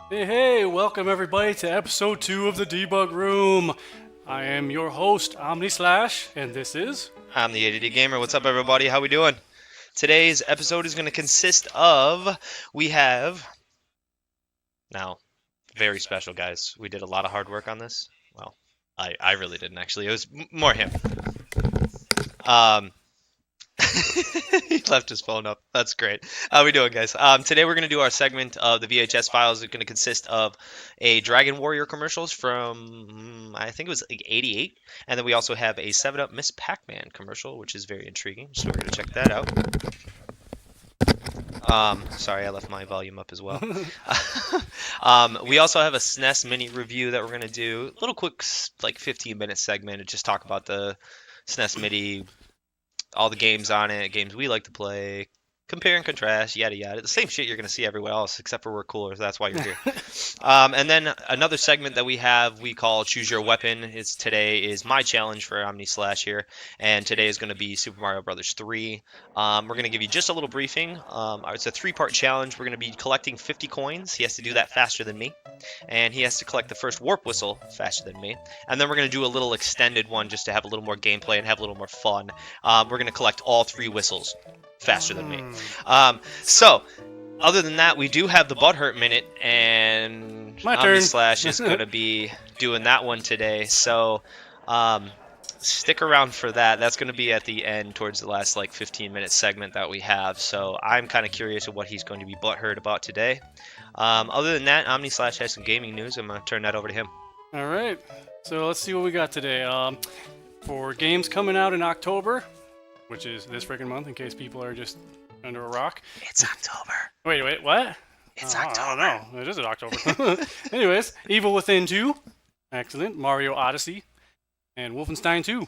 Hey, welcome everybody to episode 2 of the Debug Room. I am your host, OmniSlash, and this is... I'm the ADD Gamer. What's up, everybody? How we doing? Today's episode is going to consist of, we have, now, very special, guys. We did a lot of hard work on this. Well, I really didn't, actually. It was more him. He left his phone up. That's great. How we doing, guys? Today we're going to do our segment of the VHS files. It's going to consist of a Dragon Warrior commercials from, I think it was like 88. And then we also have a 7-Up Miss Pac-Man commercial, which is very intriguing. So we're going to check that out. Sorry, I left my volume up as well. We also have a SNES mini review that we're going to do. A little quick, like 15-minute segment to just talk about the SNES mini, all the games on it, games we like to play, compare and contrast, yada yada. The same shit you're going to see everywhere else, except for we're cooler, so that's why you're here. And then another segment that we have, we call Choose Your Weapon. Today is my challenge for OmniSlash here, and today is going to be Super Mario Brothers 3. We're going to give you just a little briefing. It's a 3-part challenge. We're going to be collecting 50 coins. He has to do that faster than me. And he has to collect the first warp whistle faster than me. And then we're going to do a little extended one just to have a little more gameplay and have a little more fun. We're going to collect all 3 whistles faster than me. So, other than that, we do have the Butthurt minute, and OmniSlash is going to be doing that one today. So, stick around for that. That's going to be at the end, towards the last like 15-minute segment that we have. So, I'm kind of curious of what he's going to be butthurt about today. Other than that, OmniSlash has some gaming news. I'm going to turn that over to him. All right, so let's see what we got today. For games coming out in October, which is this freaking month, in case people are just under a rock. It's October. Wait, what? It's October. I don't know. It is in October. Anyways, Evil Within 2, excellent. Mario Odyssey, and Wolfenstein 2.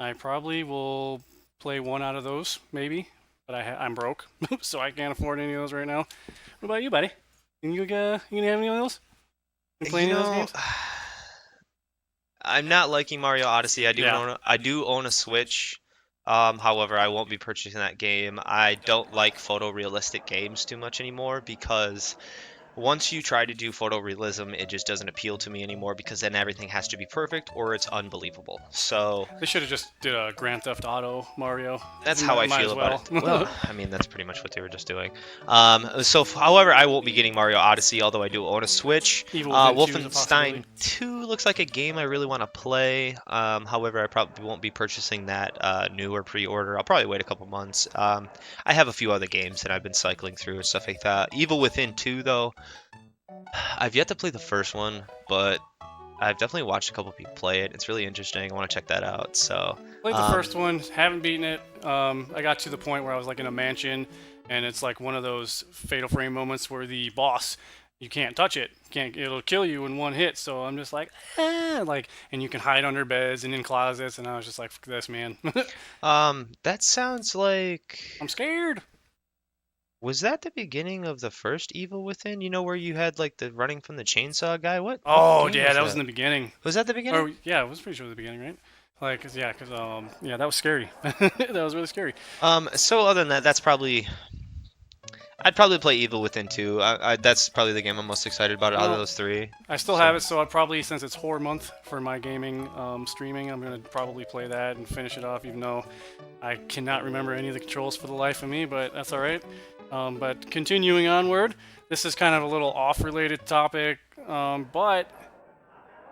I probably will play one out of those, maybe, but I'm broke, so I can't afford any of those right now. What about you, buddy? You gonna have any of those? You play any of those games? I'm not liking Mario Odyssey. I do own a Switch. However, I won't be purchasing that game. I don't like photorealistic games too much anymore because once you try to do photorealism, it just doesn't appeal to me anymore because then everything has to be perfect or it's unbelievable. So they should have just did a Grand Theft Auto Mario. That's how I feel about it. Well, I mean, that's pretty much what they were just doing. However, I won't be getting Mario Odyssey, although I do own a Switch. Wolfenstein 2 looks like a game I really want to play. However, I probably won't be purchasing that new or pre-order. I'll probably wait a couple months. I have a few other games that I've been cycling through and stuff like that. Evil Within 2, though, I've yet to play the first one, but I've definitely watched a couple people play it. It's really interesting. I want to check that out. So played the first one, haven't beaten it. I got to the point where I was like in a mansion, and it's like one of those Fatal Frame moments where the boss, you can't touch it. It'll kill you in one hit. So I'm just like, and you can hide under beds and in closets, and I was just like, fuck this, man. That sounds like... I'm scared. Was that the beginning of the first Evil Within? You know, where you had like the running from the chainsaw guy? What? Oh, yeah, that was in the beginning. Was that the beginning? Or, yeah, it was pretty sure it was the beginning, right? Because that was scary. That was really scary. So other than that, I'd probably play Evil Within 2. That's probably the game I'm most excited about out of those 3. I still have it, so I'd probably, since it's horror month for my gaming streaming, I'm going to probably play that and finish it off, even though I cannot remember any of the controls for the life of me, but that's alright. But continuing onward, this is kind of a little off-related topic, off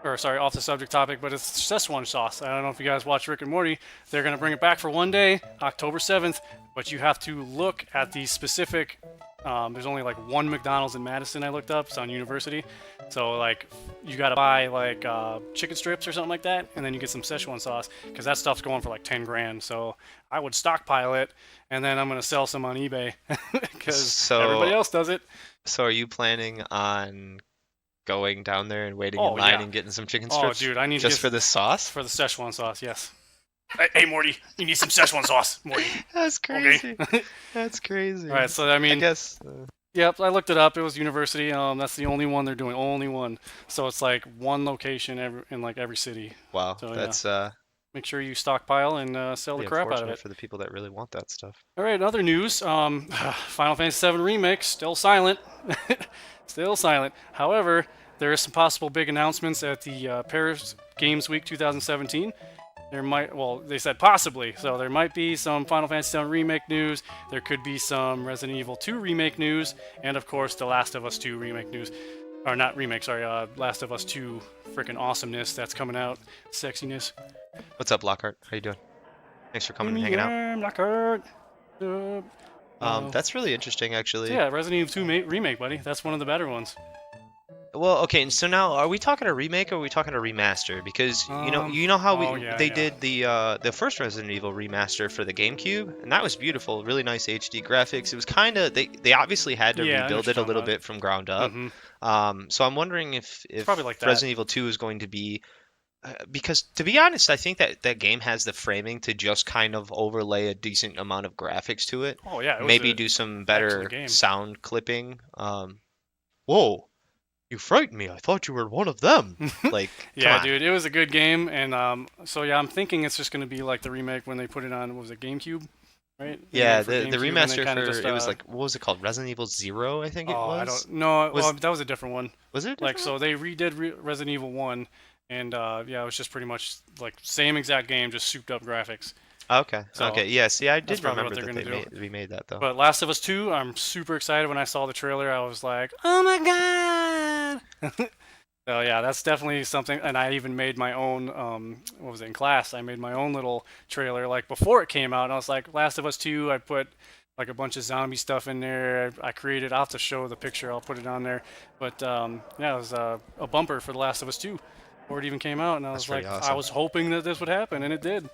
the subject topic, but it's Szechuan sauce. I don't know if you guys watch Rick and Morty. They're going to bring it back for one day, October 7th, but you have to look at the specific... there's only like one McDonald's in Madison I looked up. It's on University. So like you got to buy like chicken strips or something like that, and then you get some Szechuan sauce because that stuff's going for like 10 grand. So I would stockpile it, and then I'm going to sell some on eBay because everybody else does it. So are you planning on going down there and waiting in line and getting some chicken strips? Oh, dude, I need just for the sauce? For the Szechuan sauce, yes. Hey, Morty, you need some Szechuan sauce, Morty. That's crazy. Okay. That's crazy. All right, so I mean, I guess. Yep, I looked it up. It was University. That's the only one they're doing. Only one. So it's like one location in like every city. Wow, so, that's make sure you stockpile and sell the Be crap out of unfortunate it. for the people that really want that stuff. All right, other news. Final Fantasy VII Remake still silent. Still silent. However, there are some possible big announcements at the Paris Games Week 2017. There might, well, they said possibly, so there might be some Final Fantasy VII Remake news. There could be some Resident Evil 2 Remake news, and of course, The Last of Us 2 Remake news. Or not remake, sorry, Last of Us 2 freaking awesomeness that's coming out. Sexiness. What's up, Lockhart? How you doing? Thanks for coming and hanging out. Lockhart. That's really interesting, actually. So yeah, Resident Evil 2 remake, buddy. That's one of the better ones. Well, okay, and so now are we talking a remake or are we talking a remaster? Because you know how they did the first Resident Evil remaster for the GameCube, and that was beautiful, really nice HD graphics. It was kind of they obviously had to rebuild it a little bit from ground up. So I'm wondering if like Resident Evil 2 is going to be because to be honest, I think that game has the framing to just kind of overlay a decent amount of graphics to it. Oh yeah, maybe do some better sound clipping. Whoa. You frightened me. I thought you were one of them. Like, yeah, dude, it was a good game, and so yeah, I'm thinking it's just gonna be like the remake when they put it on. What was it, GameCube? Right? Yeah, the remaster for it was like, what was it called? Resident Evil 0, I think it was. I don't know. Well, that was a different one. Was it? Like, so they redid Resident Evil 1, and yeah, it was just pretty much like same exact game, just souped up graphics. Okay. So okay. Yeah. See, I did remember that they remade that though. But Last of Us 2, I'm super excited. When I saw the trailer, I was like, "Oh my god!" So yeah, that's definitely something. And I even made my own. What was it in class? I made my own little trailer like before it came out. And I was like, "Last of Us 2." I put like a bunch of zombie stuff in there. I created. I'll have to show the picture. I'll put it on there. But yeah, it was a bumper for The Last of Us 2 before it even came out. And I was like, awesome. I was hoping that this would happen, and it did.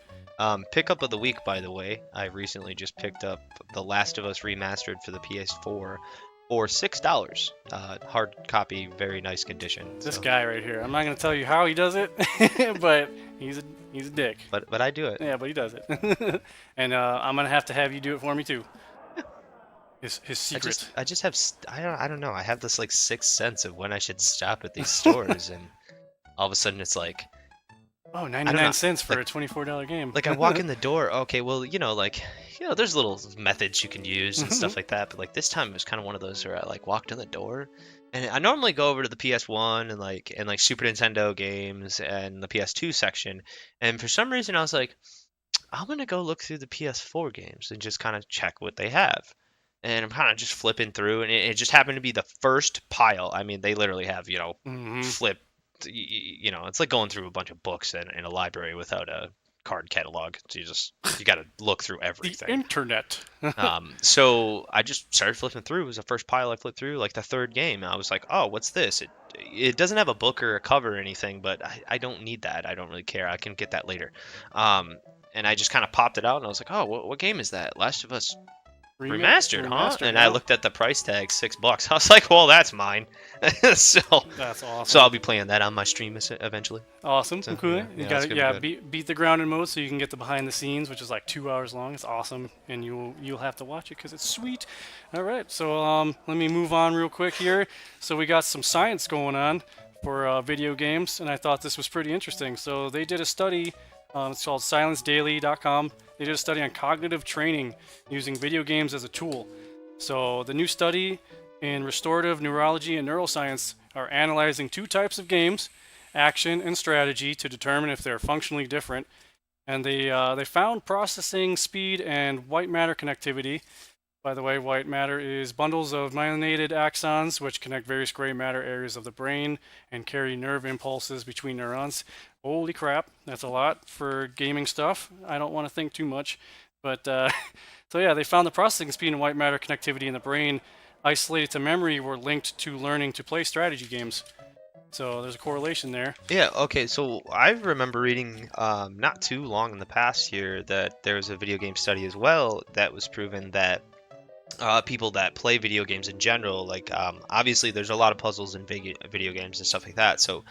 Pickup of the week, by the way. I recently just picked up The Last of Us Remastered for the PS4 for $6. Hard copy, very nice condition. This guy right here. I'm not gonna tell you how he does it, but he's a dick. But I do it. Yeah, but he does it. And I'm gonna have to have you do it for me too. His secret. I just have I don't know. I have this like sixth sense of when I should stop at these stores, and all of a sudden it's like. Oh, 99 cents for a $24 game. Like, I walk in the door, okay, well, there's little methods you can use and stuff like that, but, like, this time it was kind of one of those where I, like, walked in the door, and I normally go over to the PS1 and, like, Super Nintendo games and the PS2 section, and for some reason I was like, I'm gonna go look through the PS4 games and just kind of check what they have. And I'm kind of just flipping through, and it just happened to be the first pile. I mean, they literally have, flip. It's like going through a bunch of books in a library without a card catalog. So you got to look through everything. The internet. So I just started flipping through. It was the first pile I flipped through, like the third game. I was like, oh, what's this? It doesn't have a book or a cover or anything, but I don't need that. I don't really care. I can get that later. And I just kind of popped it out, and I was like, oh, what game is that? Last of Us Remastered, huh? And I looked at the price tag, $6. I was like, well, that's mine. So that's awesome. So I'll be playing that on my stream eventually. Awesome. So, cool. Yeah, you got beat the grounded mode so you can get the behind the scenes, which is like 2 hours long. It's awesome, and you'll have to watch it because it's sweet. All right, so let me move on real quick here. So we got some science going on for video games, and I thought this was pretty interesting. So they did a study. It's called ScienceDaily.com. They did a study on cognitive training using video games as a tool. So the new study in restorative neurology and neuroscience are analyzing two types of games, action and strategy, to determine if they're functionally different. And they found processing speed and white matter connectivity. By the way, white matter is bundles of myelinated axons which connect various gray matter areas of the brain and carry nerve impulses between neurons. Holy crap, that's a lot for gaming stuff. I don't want to think too much. But so yeah, they found the processing speed and white matter connectivity in the brain isolated to memory were linked to learning to play strategy games. So there's a correlation there. Yeah, okay, so I remember reading not too long in the past here that there was a video game study as well that was proven that people that play video games in general, like obviously there's a lot of puzzles in video games and stuff like that. So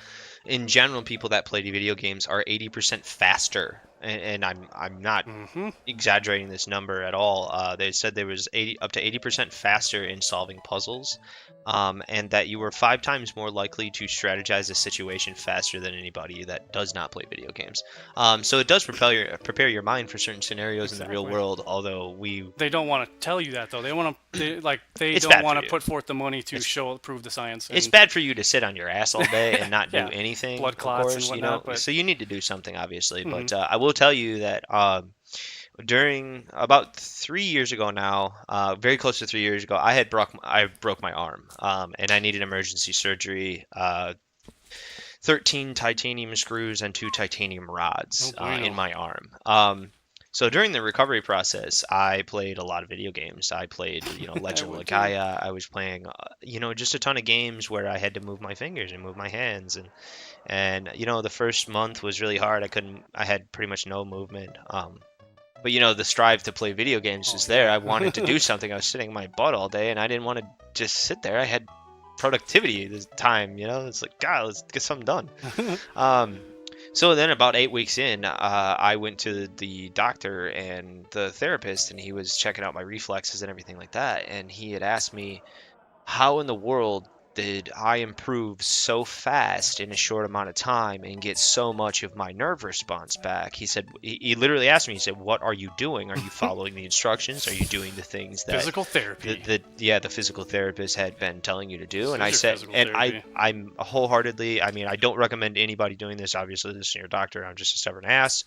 in general, people that play video games are 80% faster, and I'm not exaggerating this number at all. They said there was up to 80% faster in solving puzzles and that you were 5 times more likely to strategize a situation faster than anybody that does not play video games. So it does prepare your mind for certain scenarios in the real Exactly. world. Although They don't want to tell you that though. They it's don't bad for want to you. put forth the money to It's prove the science. it's And bad for you to sit on your ass all day and not do yeah, anything, blood of clots and course, you know. whatnot. But So you need to do something, obviously. mhm. But I will tell you that during about 3 years ago now, very close to 3 years ago, I broke my arm, and I needed emergency surgery. 13 titanium screws and 2 titanium Oh rods in bueno. my arm. So during the recovery process, I played a lot of video games. I played, I Legend of would too. Legaia. I was playing, just a ton of games where I had to move my fingers and move my hands, and the first month was really hard. I had pretty much no movement. But the strive to play video games Oh was there. yeah. I wanted to do something. I was sitting my butt all day, and I didn't want to just sit there. I had productivity this time. It's like, God, let's get something done. Um, so then about 8 weeks in, I went to the doctor and the therapist, and he was checking out my reflexes and everything like that. And he had asked me, how in the world did I improve so fast in a short amount of time and get so much of my nerve response back? He said, he literally asked me, he said, what are you doing? Are you following the instructions? Are you doing the things that Physical therapy. the physical therapist had been telling you to do? This And I is your said, physical and therapy. I'm wholeheartedly, I mean, I don't recommend anybody doing this. Obviously, this is your doctor. I'm just a stubborn ass.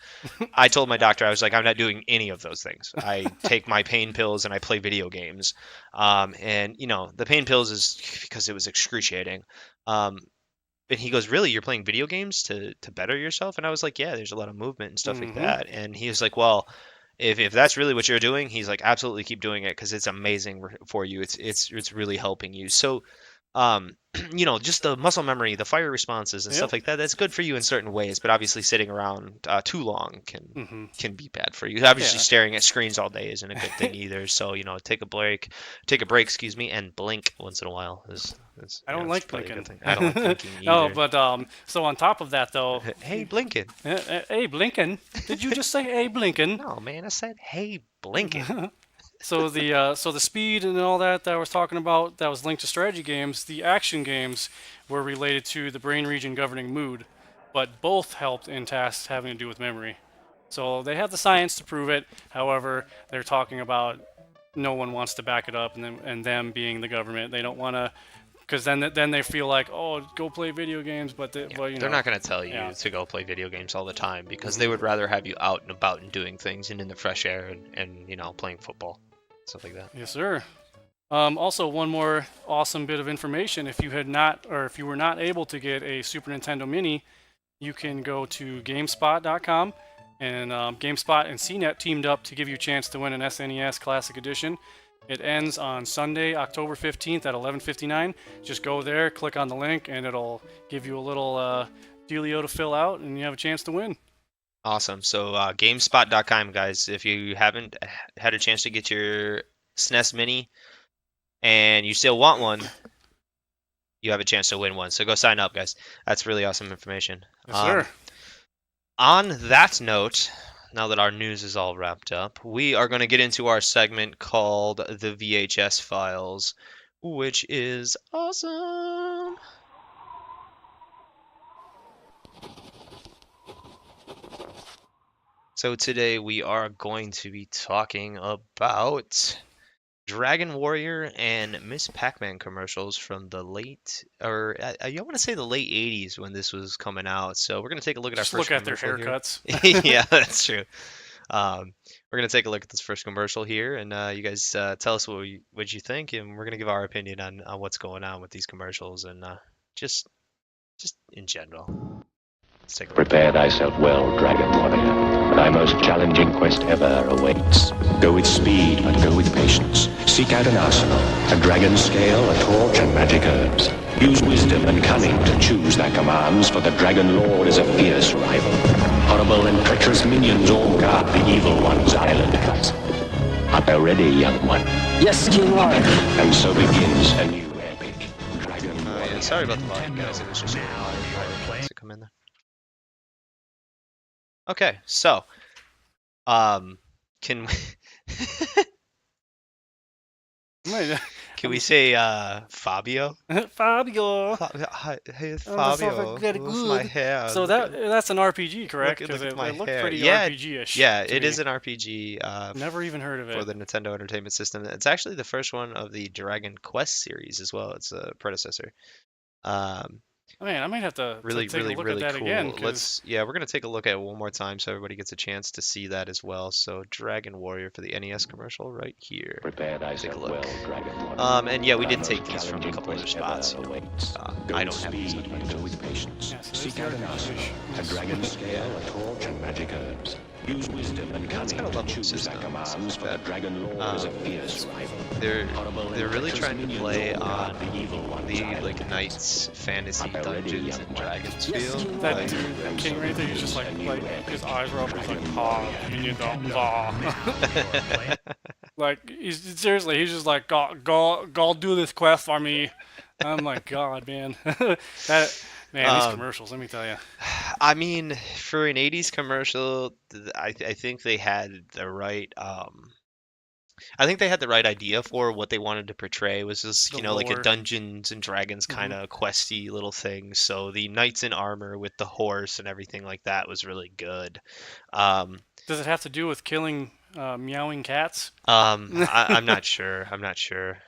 I told my doctor, I was like, I'm not doing any of those things. I take my pain pills and I play video games. And the pain pills is because it was excruciating. Um, and he goes, really, you're playing video games to better yourself? And I was like, yeah, there's a lot of movement and stuff like Mm-hmm. that. And he was like, well, if that's really what you're doing, he's like, absolutely keep doing it because it's amazing for you. It's really helping you. So um, just the muscle memory, the fire responses and Yep. stuff like that. That's good for you in certain ways, but obviously sitting around too long can Mm-hmm. can be bad for you. Obviously, Yeah. staring at screens all day isn't a good thing either. So take a break, excuse me, and blink once in a while is I don't it's like probably a good blinking. thing. I don't like blinking No, either. but so on top of that though, Hey, blinking. hey Blinken, did you just say hey Blinken? No, man, I said hey, blinking. So the speed and all that I was talking about that was linked to strategy games, the action games were related to the brain region governing mood, but both helped in tasks having to do with memory. So they have the science to prove it. However, they're talking about no one wants to back it up, and them being the government, they don't want to, because then they feel like, oh, go play video games, Yeah, but they're not going to tell yeah. you to go play video games all the time because they Mhm. would rather have you out and about and doing things and in the fresh air and playing football, stuff like that. Yes, sir. Also, one more awesome bit of information: if you had not, or if you were not able to get a Super Nintendo Mini, you can go to GameSpot.com, and GameSpot and CNET teamed up to give you a chance to win an SNES Classic Edition. It ends on Sunday, October 15th at 11:59. Just go there, click on the link, and it'll give you a little dealio to fill out, and you have a chance to win. Awesome. So GameSpot.com, guys, if you haven't had a chance to get your SNES Mini and you still want one, you have a chance to win one. So go sign up, guys. That's really awesome information. Yes, sir. On that note, now that our news is all wrapped up, we are going to get into our segment called the VHS Files, which is awesome. So today we are going to be talking about Dragon Warrior and Miss Pac-Man commercials from the late, or I want to say the late 80s when this was coming out. So we're going to take a look at our Just first look at their commercial here. haircuts. Yeah, that's true. We're going to take a look at this first commercial here, and you guys tell us what you think, and we're going to give our opinion on what's going on with these commercials and just in general. Let's take a look. Prepare thyself well, Dragon Warrior, for thy most challenging quest ever awaits. Go with speed, but go with patience. Seek out an arsenal, a dragon scale, a torch, and magic herbs. Use wisdom and cunning to choose thy commands, for the Dragon Lord is a fierce rival. Horrible and treacherous minions all guard the evil one's island castle. Art thou ready, young one? Yes, King Lord. And so begins a new epic. Dragon Warrior. Yeah, sorry about the volume, guys. It was just to come in there. Okay, so can we... Can we say Fabio? Fabio. Hi, hey, it's Oh, that's all Fabio. very Move my good. hair. So that's an RPG, correct? Look Because at it my looked hair. pretty Yeah, RPG-ish. yeah, to it me. is an RPG Never even heard of for it. the Nintendo Entertainment System. It's actually the first one of the Dragon Quest series as well. It's a predecessor. Um, Man, I might have to really, take a really, look at really that again. cool. Yeah, we're gonna take a look at it one more time so everybody gets a chance to see that as well. So Dragon Warrior for the NES commercial right here. Prepare Take a thyself look. well, Dragon Warrior. And yeah, we Thy did most take these from a challenging couple other quest spots. ever You know. awaits. Go I with don't have these speed and go with patience. Yeah, so Seek there's out the an arsenal, RPG. a dragon scale, a torch, and magic herbs. Use wisdom and It's cunning got a to level choose thy system, commands, so for the Dragon Lord is a fierce rival. They're Horrible and really reckless trying to minions play all guard on the evil one's the island. like knights fantasy Are you ready, dungeons young and one? dragons Yes, feel. you That Like, dude, that king right there, he's just like his eyes are up. He's like, like he's seriously, he's just like, go do this quest for me. I'm like, God, man, these commercials. Let me tell you. I mean, for an '80s commercial, I think they had the right I think they had the right idea for what they wanted to portray was just, The like a lore. Dungeons and Dragons kind Mhm. of questy little thing. So the knights in armor with the horse and everything like that was really good. Um, Does it have to do with killing meowing cats? I'm not sure. I'm not sure.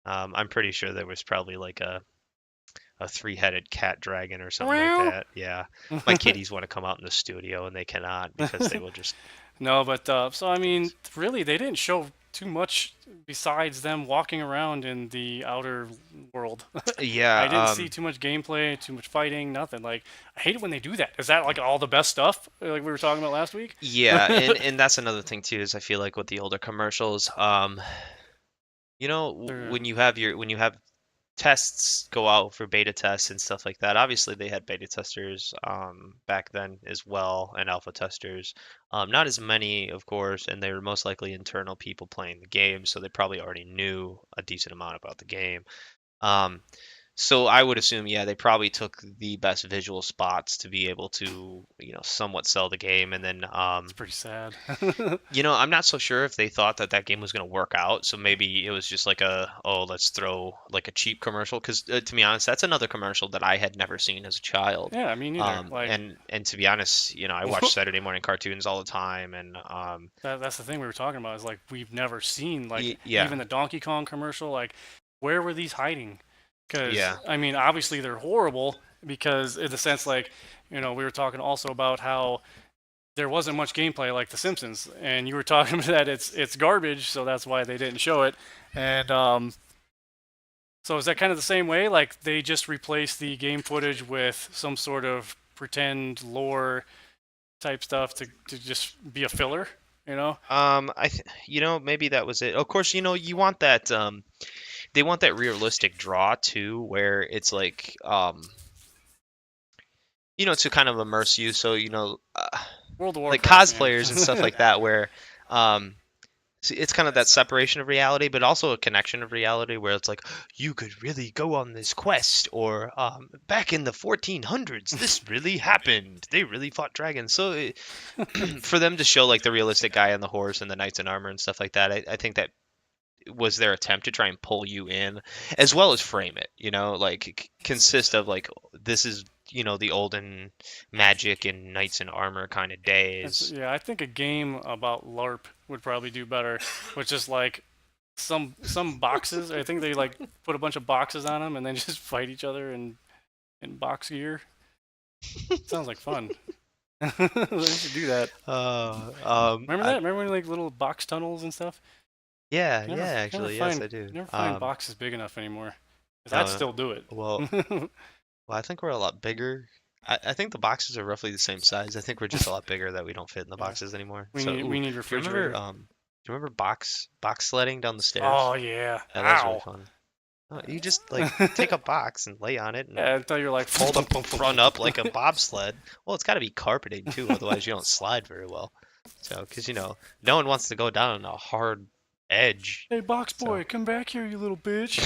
I'm pretty sure there was probably like a three-headed cat dragon or something like that. Yeah. My kitties want to come out in the studio and they cannot because they will just No, but so I mean, really, they didn't show too much besides them walking around in the outer world. I didn't yeah, see too much gameplay, too much fighting, nothing. Like, I hate it when they do that. Is that like all the best stuff, like we were talking about last week? yeah, and that's another thing too is I feel like with the older commercials, They're- when you have tests go out for beta tests and stuff like that. Obviously, they had beta testers back then as well, and alpha testers. Not as many, of course, and they were most likely internal people playing the game, so they probably already knew a decent amount about the game. Um, so I would assume, yeah, they probably took the best visual spots to be able to, somewhat sell the game, and then it's pretty sad. I'm not so sure if they thought that that game was going to work out. So maybe it was just like let's throw like a cheap commercial. Because to be honest, that's another commercial that I had never seen as a child. Yeah, I mean, neither. Like, And to be honest, I watch Saturday morning cartoons all the time, and that's the thing we were talking about is like we've never seen like yeah. even the Donkey Kong commercial. Like, where were these hiding? Because Yeah. I mean, obviously they're horrible because in the sense like we were talking also about how there wasn't much gameplay like The Simpsons, and you were talking about that it's garbage, so that's why they didn't show it. And so is that kind of the same way? Like they just replaced the game footage with some sort of pretend lore type stuff to just be a filler, maybe that was it. Of course, you want that. They want that realistic draw too, where it's like to kind of immerse you. So World of like Warcraft, man. cosplayers and stuff like that, where it's kind of that separation of reality, but also a connection of reality, where it's like you could really go on this quest, or back in the 1400s, this really happened. They really fought dragons. So for them to show like the realistic guy on the horse and the knights in armor and stuff like that, I think that was their attempt to try and pull you in, as well as frame it. Like consist of like this is the olden magic and knights in armor kind of days. Yeah, I think a game about LARP would probably do better, which is like some boxes. I think they like put a bunch of boxes on them and then just fight each other in box gear. Sounds like fun. We should do that. Remember that? Remember when like little box tunnels and stuff? Yeah, actually, yes, I do. Never find boxes big enough anymore. 'Cause I'd still do it. Well, I think we're a lot bigger. I think the boxes are roughly the same size. I think we're just a lot bigger that we don't fit in the boxes anymore. We need refrigerator. Do you remember box sledding down the stairs? Oh yeah. Yeah, that was Ow. really fun. You just like take a box and lay on it and Yeah, until you're like fold up and run up like a bobsled. Well, it's got to be carpeted too, otherwise you don't slide very well. So, because no one wants to go down a hard Edge. Hey, Box So- Boy, come back here, you little bitch.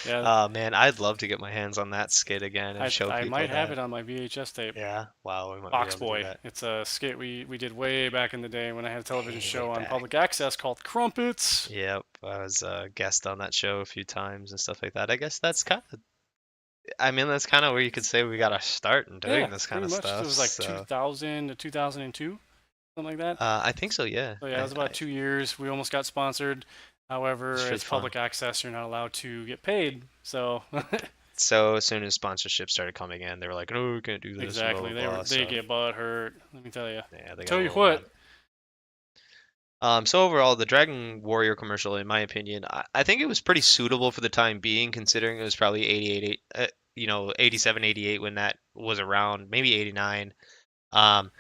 Yeah, Oh man, I'd love to get my hands on that skit again and show I people might have that. it on my VHS tape. Yeah, wow, we might Box be able to do Boy. that. It's a skit we did way back in the day when I had a television Way show on back. public access called Crumpets. Yep, I was a guest on that show a few times and stuff like that. I guess that's kind of, I mean, that's kind of where you could say we got our start in doing Yeah, this kind pretty of much. stuff. It was like So, 2000 to 2002, something like that. I think so, yeah. So yeah, it was about 2 years. We almost got sponsored. However, It's really it's public access. You're not allowed to get paid. So So as soon as sponsorships started coming in, they were like, "No, we can't do this." and exactly, blah, blah, blah. they So, get butthurt. Let me tell you. yeah, they got Tell a you little what. mad. So overall, the Dragon Warrior commercial, in my opinion, I think it was pretty suitable for the time being, considering it was probably 87, 88 when that was around, maybe 89. Um,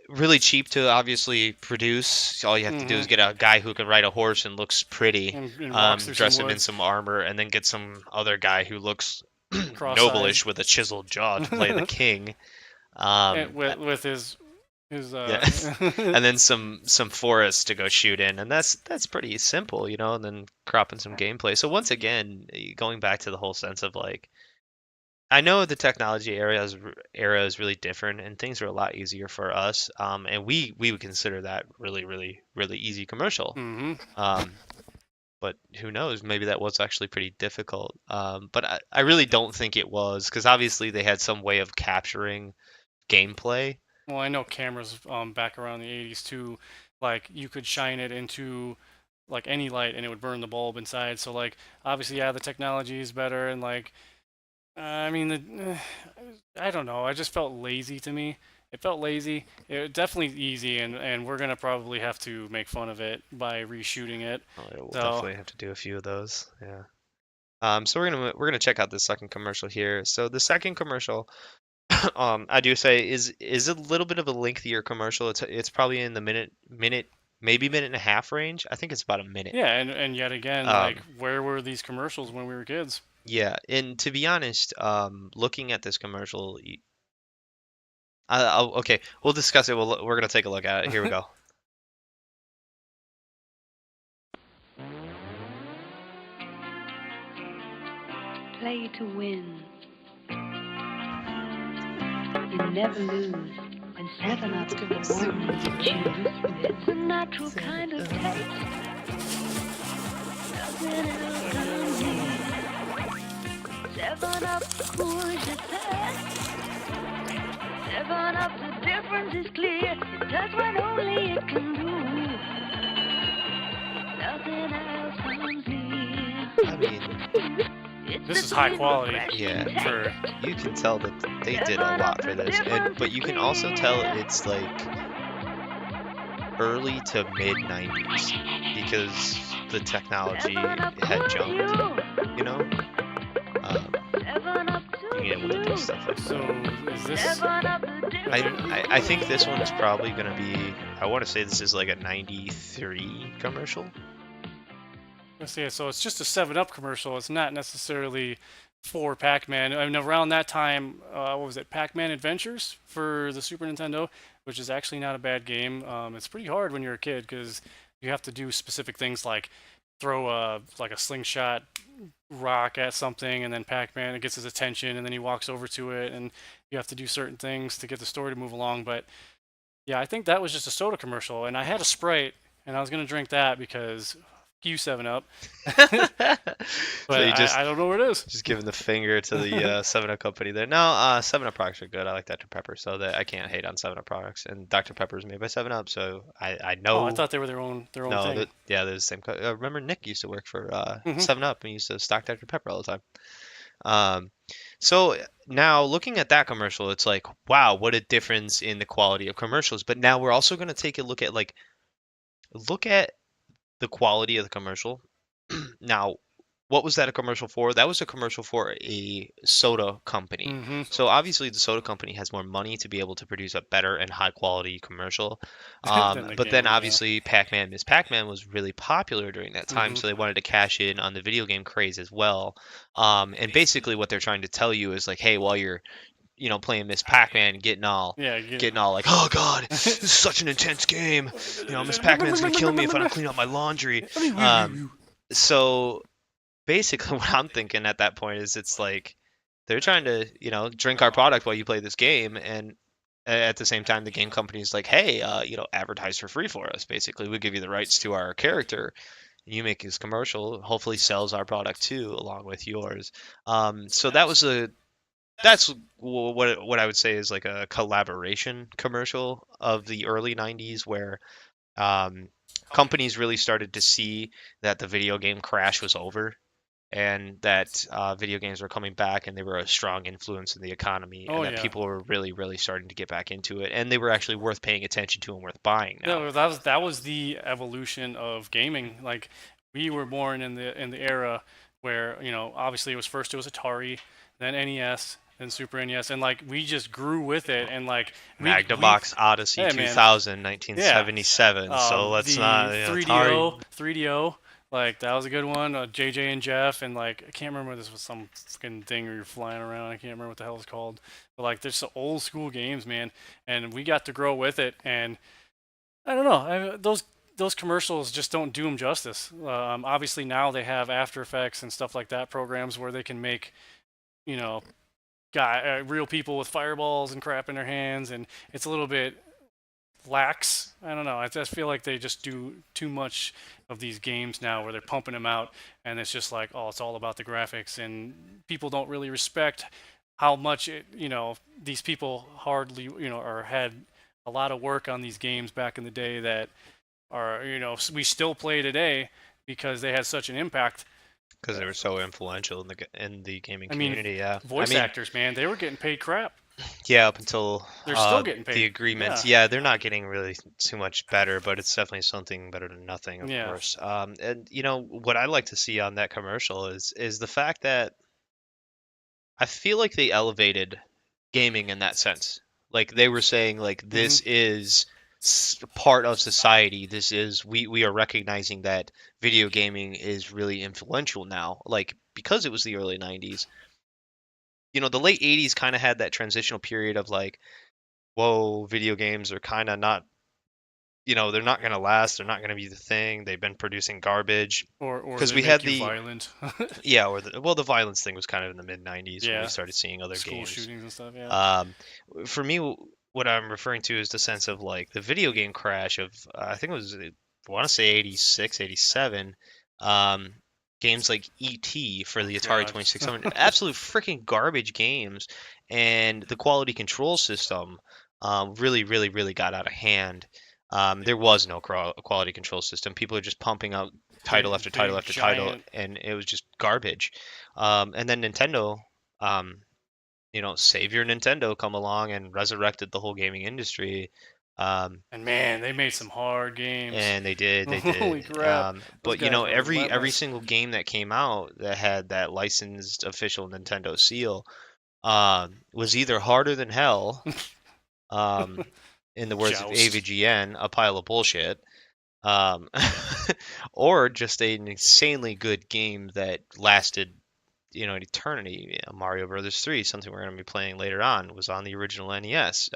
really cheap to obviously produce. All you have to do is get a guy who can ride a horse and looks pretty, And walks through dress some him in woods, some armor, and then get some other guy who looks cross-eyed, noble-ish with a chiseled jaw to play the king. and with his Yeah. And then some forest to go shoot in, and that's pretty simple, you know, and then cropping some gameplay. So once again, going back to the whole sense of like, I know the technology era is really different, and things are a lot easier for us, and we would consider that really, really, really easy commercial. hmm But who knows? Maybe that was actually pretty difficult. But I really don't think it was, because obviously they had some way of capturing gameplay. Well, I know cameras back around the 80s too, like you could shine it into like any light and it would burn the bulb inside. So like obviously yeah, the technology is better and like I mean I don't know. I just felt lazy to me. It felt lazy. It definitely easy and we're gonna probably have to make fun of it by reshooting it. Oh, yeah, we'll So- definitely have to do a few of those. Yeah. So we're gonna check out the second commercial here. So the second commercial, I do say is a little bit of a lengthier commercial. It's probably in the minute, maybe minute and a half range. I think it's about a minute. Yeah, and yet again, like where were these commercials when we were kids? Yeah, and to be honest, looking at this commercial, okay, we'll discuss it. We're gonna take a look at it. Here we go. Play to win. You never lose. When 7-Up's the one you choose. It's a natural kind of taste. Nothing else comes near. 7-Up cools your thirst. 7-Up, the difference is clear. It does what only it can do. Nothing else comes near. I mean, This is high quality. yeah, For you can tell that they did a lot for this, but you can also tell it's like early to mid 90s because the technology had jumped, you know. Being able to do stuff like that. so is this I think this one's probably gonna be. I want to say this is like a 93 commercial. let's see, so it's just a 7-Up commercial. It's not necessarily for Pac-Man. I mean, around that time, what was it? Pac-Man Adventures for the Super Nintendo, which is actually not a bad game. It's pretty hard when you're a kid because you have to do specific things like throw a slingshot rock at something, and then Pac-Man, it gets his attention, and then he walks over to it, and you have to do certain things to get the story to move along. But yeah, I think that was just a soda commercial, and I had a Sprite, and I was gonna drink that because you 7-Up. But So you just I don't know where it is. just giving the finger to the 7-Up company there. No, 7-Up products are good. I like Dr. Pepper, so that I can't hate on 7-Up products. And Dr. Pepper is made by 7-Up, so I know. Oh, I thought they were their own no, thing. yeah, they're the same. Remember Nick used to work for Mhm. 7-Up and he used to stock Dr. Pepper all the time. So now looking at that commercial, it's like, wow, what a difference in the quality of commercials. But now we're also going to take a look at the quality of the commercial. Now, what was that a commercial for? That was a commercial for a soda company. hmm So obviously the soda company has more money to be able to produce a better and high quality commercial. Than the But game, then yeah. obviously Pac-Man, Miss Pac-Man was really popular during that time, Mhm. so they wanted to cash in on the video game craze as well. And basically what they're trying to tell you is like, hey, while you're playing Miss Pac-Man, getting all like, oh god, this is such an intense game. Miss Pac-Man's gonna kill me if I don't clean up my laundry. So basically, what I'm thinking at that point is it's like they're trying to drink our product while you play this game, and at the same time, the game company's like, hey, advertise for free for us. Basically, we give you the rights to our character. You make this commercial, hopefully sells our product too, along with yours. So that's what I would say is like a collaboration commercial of the early 90s where companies really started to see that the video game crash was over and that video games were coming back and they were a strong influence in the economy and that people were really, really starting to get back into it and they were actually worth paying attention to and worth buying now. No, that was the evolution of gaming. Like we were born in the era where obviously it was Atari, then NES, then Super NES, and like we just grew with it and like Magnavox Odyssey 2000, 1977. So let's not 3DO, 3DO. Like that was a good one. JJ and Jeff, and like I can't remember, this was some fucking thing where you're flying around. I can't remember what the hell it's called. But like there's some old school games, man, and we got to grow with it. And I don't know, those commercials just don't do them justice. Obviously now they have After Effects and stuff like that programs where they can make, real people with fireballs and crap in their hands, and it's a little bit lax. I don't know. I just feel like they just do too much of these games now where they're pumping them out and it's just like, oh, it's all about the graphics, and people don't really respect how much these people hardly, or had a lot of work on these games back in the day that are, we still play today because they had such an impact. Because they were so influential in the gaming community, Voice actors, man, they were getting paid crap. Yeah, up until they're still getting paid. The agreements. Yeah, they're not getting really too much better, but it's definitely something better than nothing, of course. And what I like to see on that commercial is the fact that I feel like they elevated gaming in that sense. Like they were saying, like this is part of society. This is we are recognizing that video gaming is really influential now. Like because it was the early 90s. The late 80s kind of had that transitional period of like, whoa, video games are kind of not, they're not going to last. They're not going to be the thing. They've been producing garbage. Or because we had the violent. The violence thing was kind of in the mid 90s when we started seeing other school games. shootings and stuff. Yeah. For me, what I'm referring to is the sense of like the video game crash of I think it was, I want to say 86, 87. Games like E.T. for the Atari 2600, absolute freaking garbage games, and the quality control system really, really, really got out of hand. There was no quality control system. People are just pumping out title after title after title, and it was just garbage. And then Nintendo, Savior Nintendo come along and resurrected the whole gaming industry. And man, they made some hard games. And they did. Holy crap! But every single game that came out that had that licensed official Nintendo seal was either harder than hell, in the words of AVGN, a pile of bullshit, or just an insanely good game that lasted, an eternity. Mario Brothers 3, something we're going to be playing later on, was on the original NES.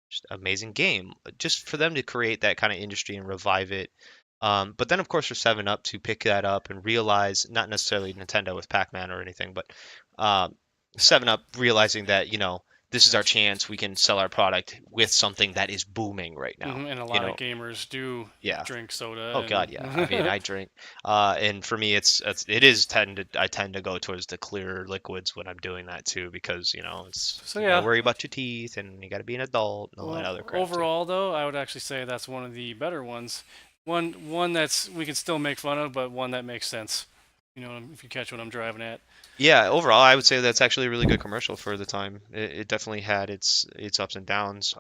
Just amazing game. Just for them to create that kind of industry and revive it. But then, of course, for 7-Up to pick that up and realize, not necessarily Nintendo with Pac-Man or anything, but 7-Up realizing that, this is our chance. We can sell our product with something that is booming right now. And a lot of gamers do drink soda. Oh God, yeah. I mean, I drink, and for me, I tend to go towards the clearer liquids when I'm doing that too, because it's worry about your teeth and you got to be an adult and all that other crap. Overall, though, I would actually say that's one of the better ones. One that's we can still make fun of, but one that makes sense. If you catch what I'm driving at. Yeah, overall, I would say that's actually a really good commercial for the time. It definitely had its ups and downs.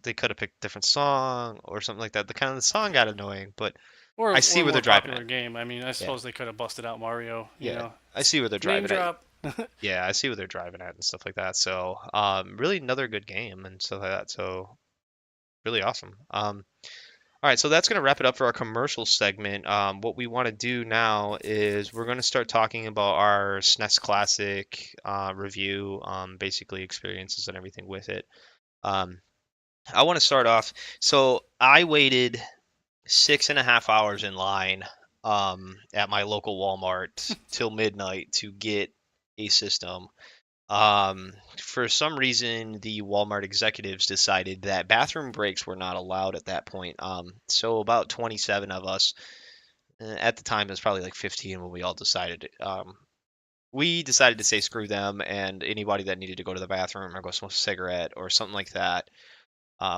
They could have picked a different song or something like that. The song got annoying, but I see where they're driving at. Game. I mean, I suppose they could have busted out Mario. I see where they're driving at. Yeah, I see where they're driving at and stuff like that. So, really another good game and stuff like that. So, really awesome. All right, so that's going to wrap it up for our commercial segment. What we want to do now is we're going to start talking about our SNES Classic review, basically experiences and everything with it. Um, I want to start off. So I waited 6.5 hours in line at my local Walmart till midnight to get a system. For some reason, the Walmart executives decided that bathroom breaks were not allowed at that point. So about 27 of us, at the time it was probably like 15 when we all decided. We decided to say screw them and anybody that needed to go to the bathroom or go smoke a cigarette or something like that.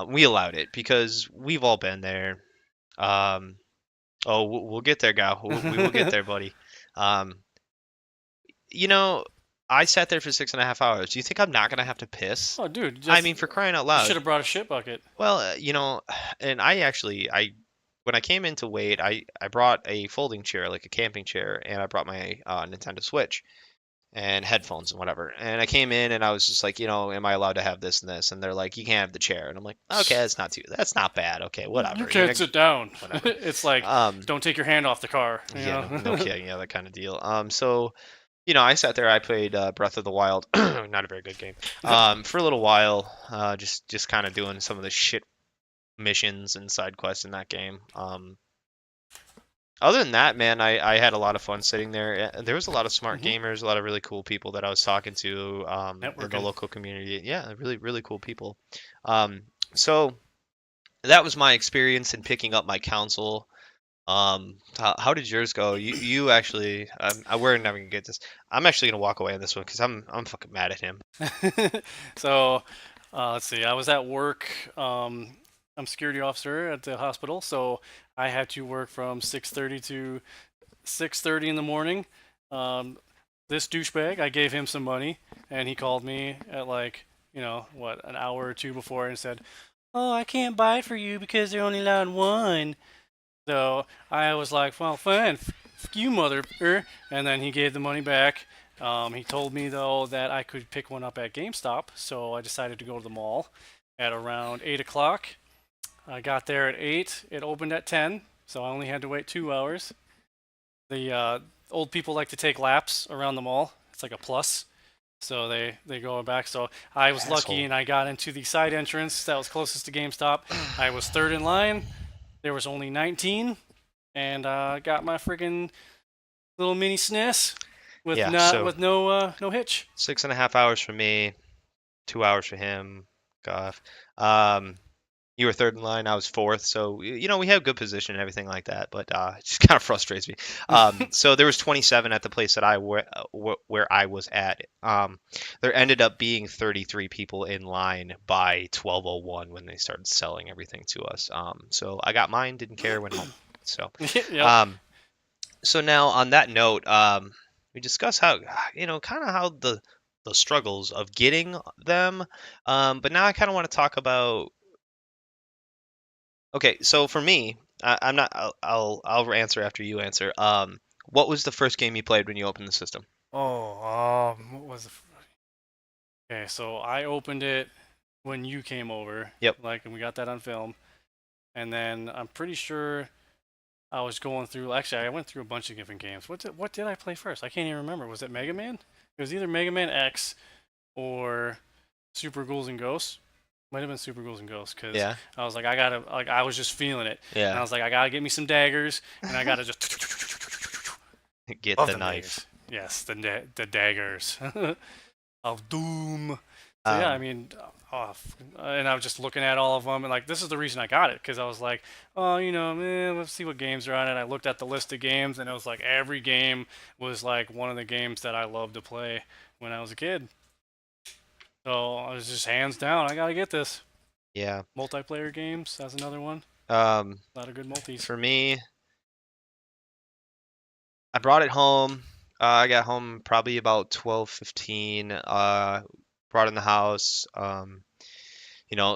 We allowed it because we've all been there. Um, oh, we'll get there, Gal. We will get there, buddy. Um, you know, I sat there for 6.5 hours. Do you think I'm not gonna have to piss? Oh, dude, I just mean, for crying out you should loud. have brought a shit bucket. Well, and I when I came in to wait, I brought a folding chair, like a camping chair, and I brought my Nintendo Switch and headphones and whatever. And I came in and I was just like, am I allowed to have this and this? And they're like, you can't have the chair. And I'm like, okay, that's not bad. Okay, whatever. You can't sit down. Whatever. It's like, don't take your hand off the car. You Yeah, know? no kidding, yeah, that kind of deal. So I sat there. I played Breath of the Wild, not a very good game, for a little while, just kind of doing some of the shit missions and side quests in that game. Other than that, man, I had a lot of fun sitting there. There was a lot of smart gamers, a lot of really cool people that I was talking to in the Networking. local community. Yeah, really, really cool people. So that was my experience in picking up my console. How did yours go? You actually, we're never gonna get this. I'm actually gonna walk away on this one because I'm fucking mad at him. So, let's see. I was at work. I'm security officer at the hospital, so I had to work from 6:30 to 6:30 in the morning. This douchebag, I gave him some money, and he called me at like, an hour or two before and said, "Oh, I can't buy it for you because they're only allowed one." So I was like, "Well, fine, f you mother," and then he gave the money back. He told me though that I could pick one up at GameStop, so I decided to go to the mall at around 8 o'clock. I got there at 8. It opened at 10, so I only had to wait 2 hours. The old people like to take laps around the mall. It's like a plus. So they go back. So I was lucky Asshole. and I got into the side entrance that was closest to GameStop. I was third in line. There was only 19, and got my friggin' little mini SNES with Yeah, so with no hitch. 6.5 hours for me, 2 hours for him. Goff. You were third in line. I was fourth. So we have good position and everything like that. But it just kind of frustrates me. So there was 27 at the place that where I was at. There ended up being 33 people in line by 12:01 when they started selling everything to us. So I got mine. Didn't care. Went home. So Yep. so now on that note, we discuss how kind of how the struggles of getting them. But now I kind of want to talk about. Okay, so for me, I'm not. I'll answer after you answer. What was the first game you played when you opened the system? Oh, what was okay, so I opened it when you came over. Yep. And we got that on film. And then I'm pretty sure I was going through. Actually, I went through a bunch of different games. What did I play first? I can't even remember. Was it Mega Man? It was either Mega Man X or Super Ghouls and Ghosts. Might have been Super Ghouls and Ghosts because Yeah. I was like, I was just feeling it. And I Yeah. was like, I gotta get me some daggers, and I gotta just Get love the them knife. daggers. Yes, the daggers of doom. So yeah, I Um, mean, and I was just looking at all of them, and like this is the reason I got it because I was like, oh, let's see what games are on it. I looked at the list of games, and it was like every game was like one of the games that I loved to play when I was a kid. So I was just hands down, I gotta get this. yeah. Multiplayer games, that's another one. Um, A lot of good multis. for me, I brought it home. I got home probably about 12:15. Brought it in the house.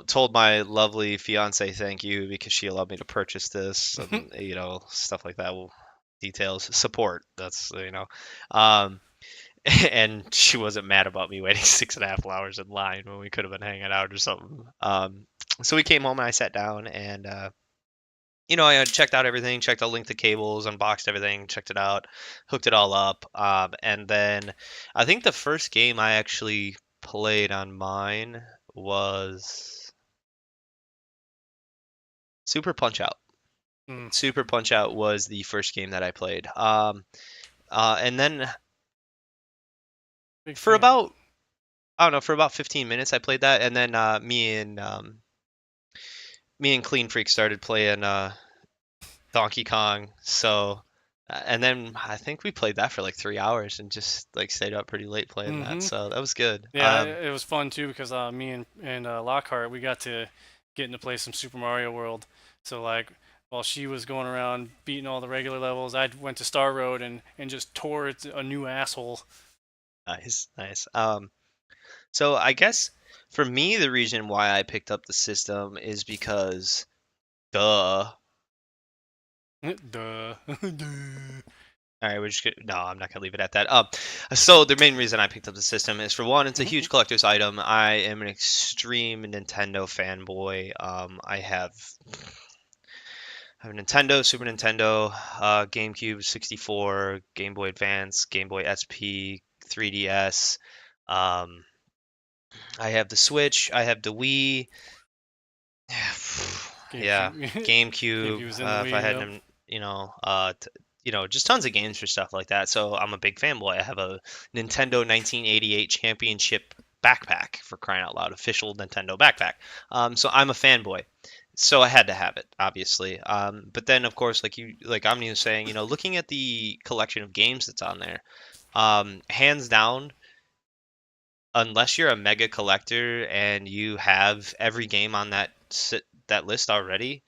Told my lovely fiance thank you because she allowed me to purchase this and stuff like that. Well, details, support. That's. Um, and she wasn't mad about me waiting 6.5 hours in line when we could have been hanging out or something. So we came home and I sat down and I had checked out everything, checked out, linked the cables, unboxed everything, checked it out, hooked it all up, and then I think the first game I actually played on mine was Super Punch Out. Mm, Super Punch Out was the first game that I played. And then big for fan. about I don't know, for about 15 minutes I played that, and then me and Clean Freak started playing Donkey Kong. So, and then I think we played that for like 3 hours and just like stayed up pretty late playing that. Mm-hmm. So that was good. Yeah, it was fun too because me and Lockhart, we got to get into play some Super Mario World. So like while she was going around beating all the regular levels, I went to Star Road and just tore a new asshole. Nice, nice. So I guess for me, the reason why I picked up the system is because, duh. Duh. Duh. All right, we're just gonna, no, I'm not gonna leave it at that. So the main reason I picked up the system is, for one, it's a huge collector's item. I am an extreme Nintendo fanboy. I have a Nintendo, Super Nintendo, GameCube, 64, Game Boy Advance, Game Boy SP, 3DS. Um, I have the Switch. I have the Wii. Yeah, GameCube. GameCube. GameCube was in the If I Wii, had, yep. just tons of games for stuff like that. So I'm a big fanboy. I have a Nintendo 1988 Championship backpack, for crying out loud, official Nintendo backpack. So I'm a fanboy. So I had to have it, obviously. But then, of course, like Omni was saying, looking at the collection of games that's on there, hands down, unless you're a mega collector and you have every game on that list already,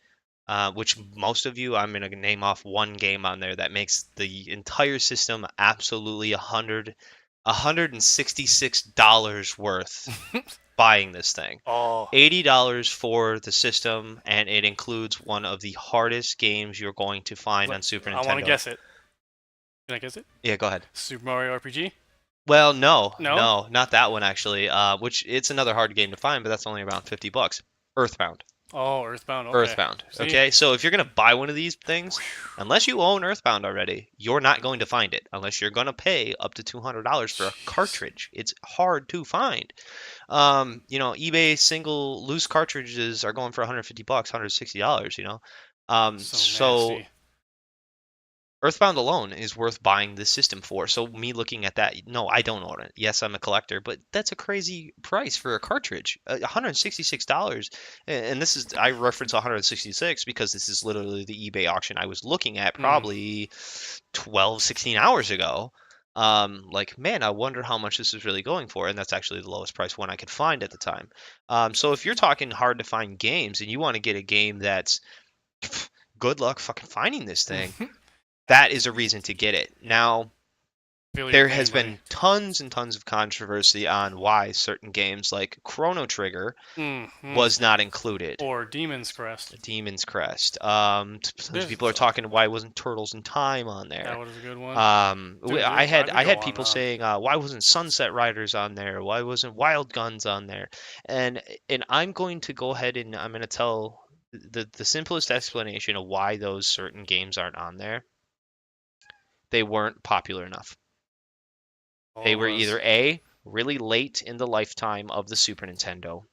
which most of you, I'm gonna name off one game on there that makes the entire system absolutely $166 worth buying this thing. Oh, $80 for the system, and it includes one of the hardest games you're going to find on Super I want to Nintendo. guess it. Can I guess it? Yeah, go ahead. Super Mario RPG? Well, no, No? not that one actually. Which it's another hard game to find, but that's only around $50. Earthbound. Oh, Earthbound. Okay. Earthbound. See? Okay, so if you're gonna buy one of these things, unless you own Earthbound already, you're not going to find it unless you're gonna pay up to $200 for a cartridge. It's hard to find. eBay single loose cartridges are going for $150, $160. So nasty. Earthbound alone is worth buying this system for. So me looking at that, no, I don't own it. Yes, I'm a collector, but that's a crazy price for a cartridge. $166. And this is, I reference 166 because this is literally the eBay auction I was looking at probably 12, 16 hours ago. Man, I wonder how much this is really going for, and that's actually the lowest price one I could find at the time. So if you're talking hard to find games and you want to get a game that's good luck fucking finding this thing, that is a reason to get it. Now, Feel your there pain, has buddy. been tons and tons of controversy on why certain games like Chrono Trigger was not included. Or Demon's Crest. Demon's Crest. Tons of people are talking why wasn't Turtles in Time on there. That was a good one. Dude, I I could had go people on. saying why wasn't Sunset Riders on there? Why wasn't Wild Guns on there? And I'm going to go ahead and I'm going to tell the simplest explanation of why those certain games aren't on there. They weren't popular enough. They were either A, really late in the lifetime of the Super Nintendo,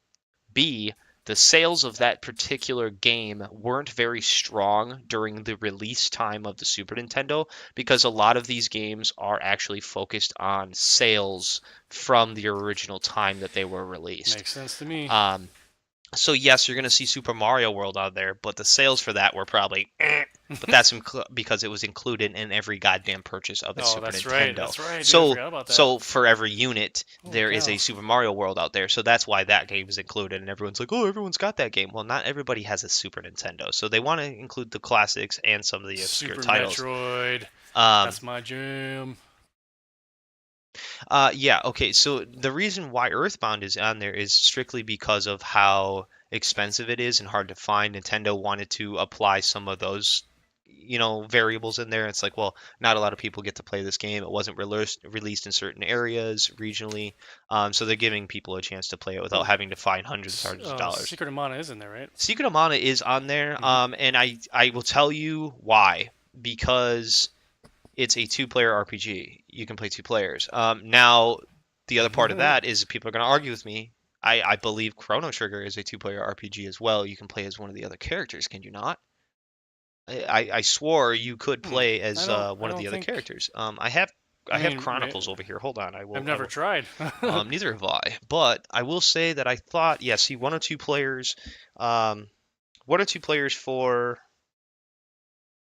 B, the sales of that particular game weren't very strong during the release time of the Super Nintendo, because a lot of these games are actually focused on sales from the original time that they were released. Makes sense to me. So yes, you're going to see Super Mario World out there, but the sales for that were probably but that's because it was included in every goddamn purchase of a Super that's Nintendo. right. That's right. Dude, I So forgot about that. so for every unit, there is cow. a Super Mario World out there. So that's why that game is included, and everyone's like, "Oh, everyone's got that game." Well, not everybody has a Super Nintendo, so they want to include the classics and some of the obscure Super titles. Metroid. That's my jam. Yeah, okay, so the reason why Earthbound is on there is strictly because of how expensive it is and hard to find. Nintendo wanted to apply some of those variables in there. It's like, well, not a lot of people get to play this game. It wasn't released in certain areas regionally, so they're giving people a chance to play it without having to find hundreds of dollars. Secret of Mana is in there, right? Secret of Mana is on there, and I will tell you why. Because it's a two-player RPG. You can play two players. Now, the other part of that is people are going to argue with me. I believe Chrono Trigger is a two-player RPG as well. You can play as one of the other characters, can you not? I swore you could play as one of the other characters. I have Chronicles over here. Hold on, I've never tried. Neither have I. But I will say that I thought, yeah, see, one or two players for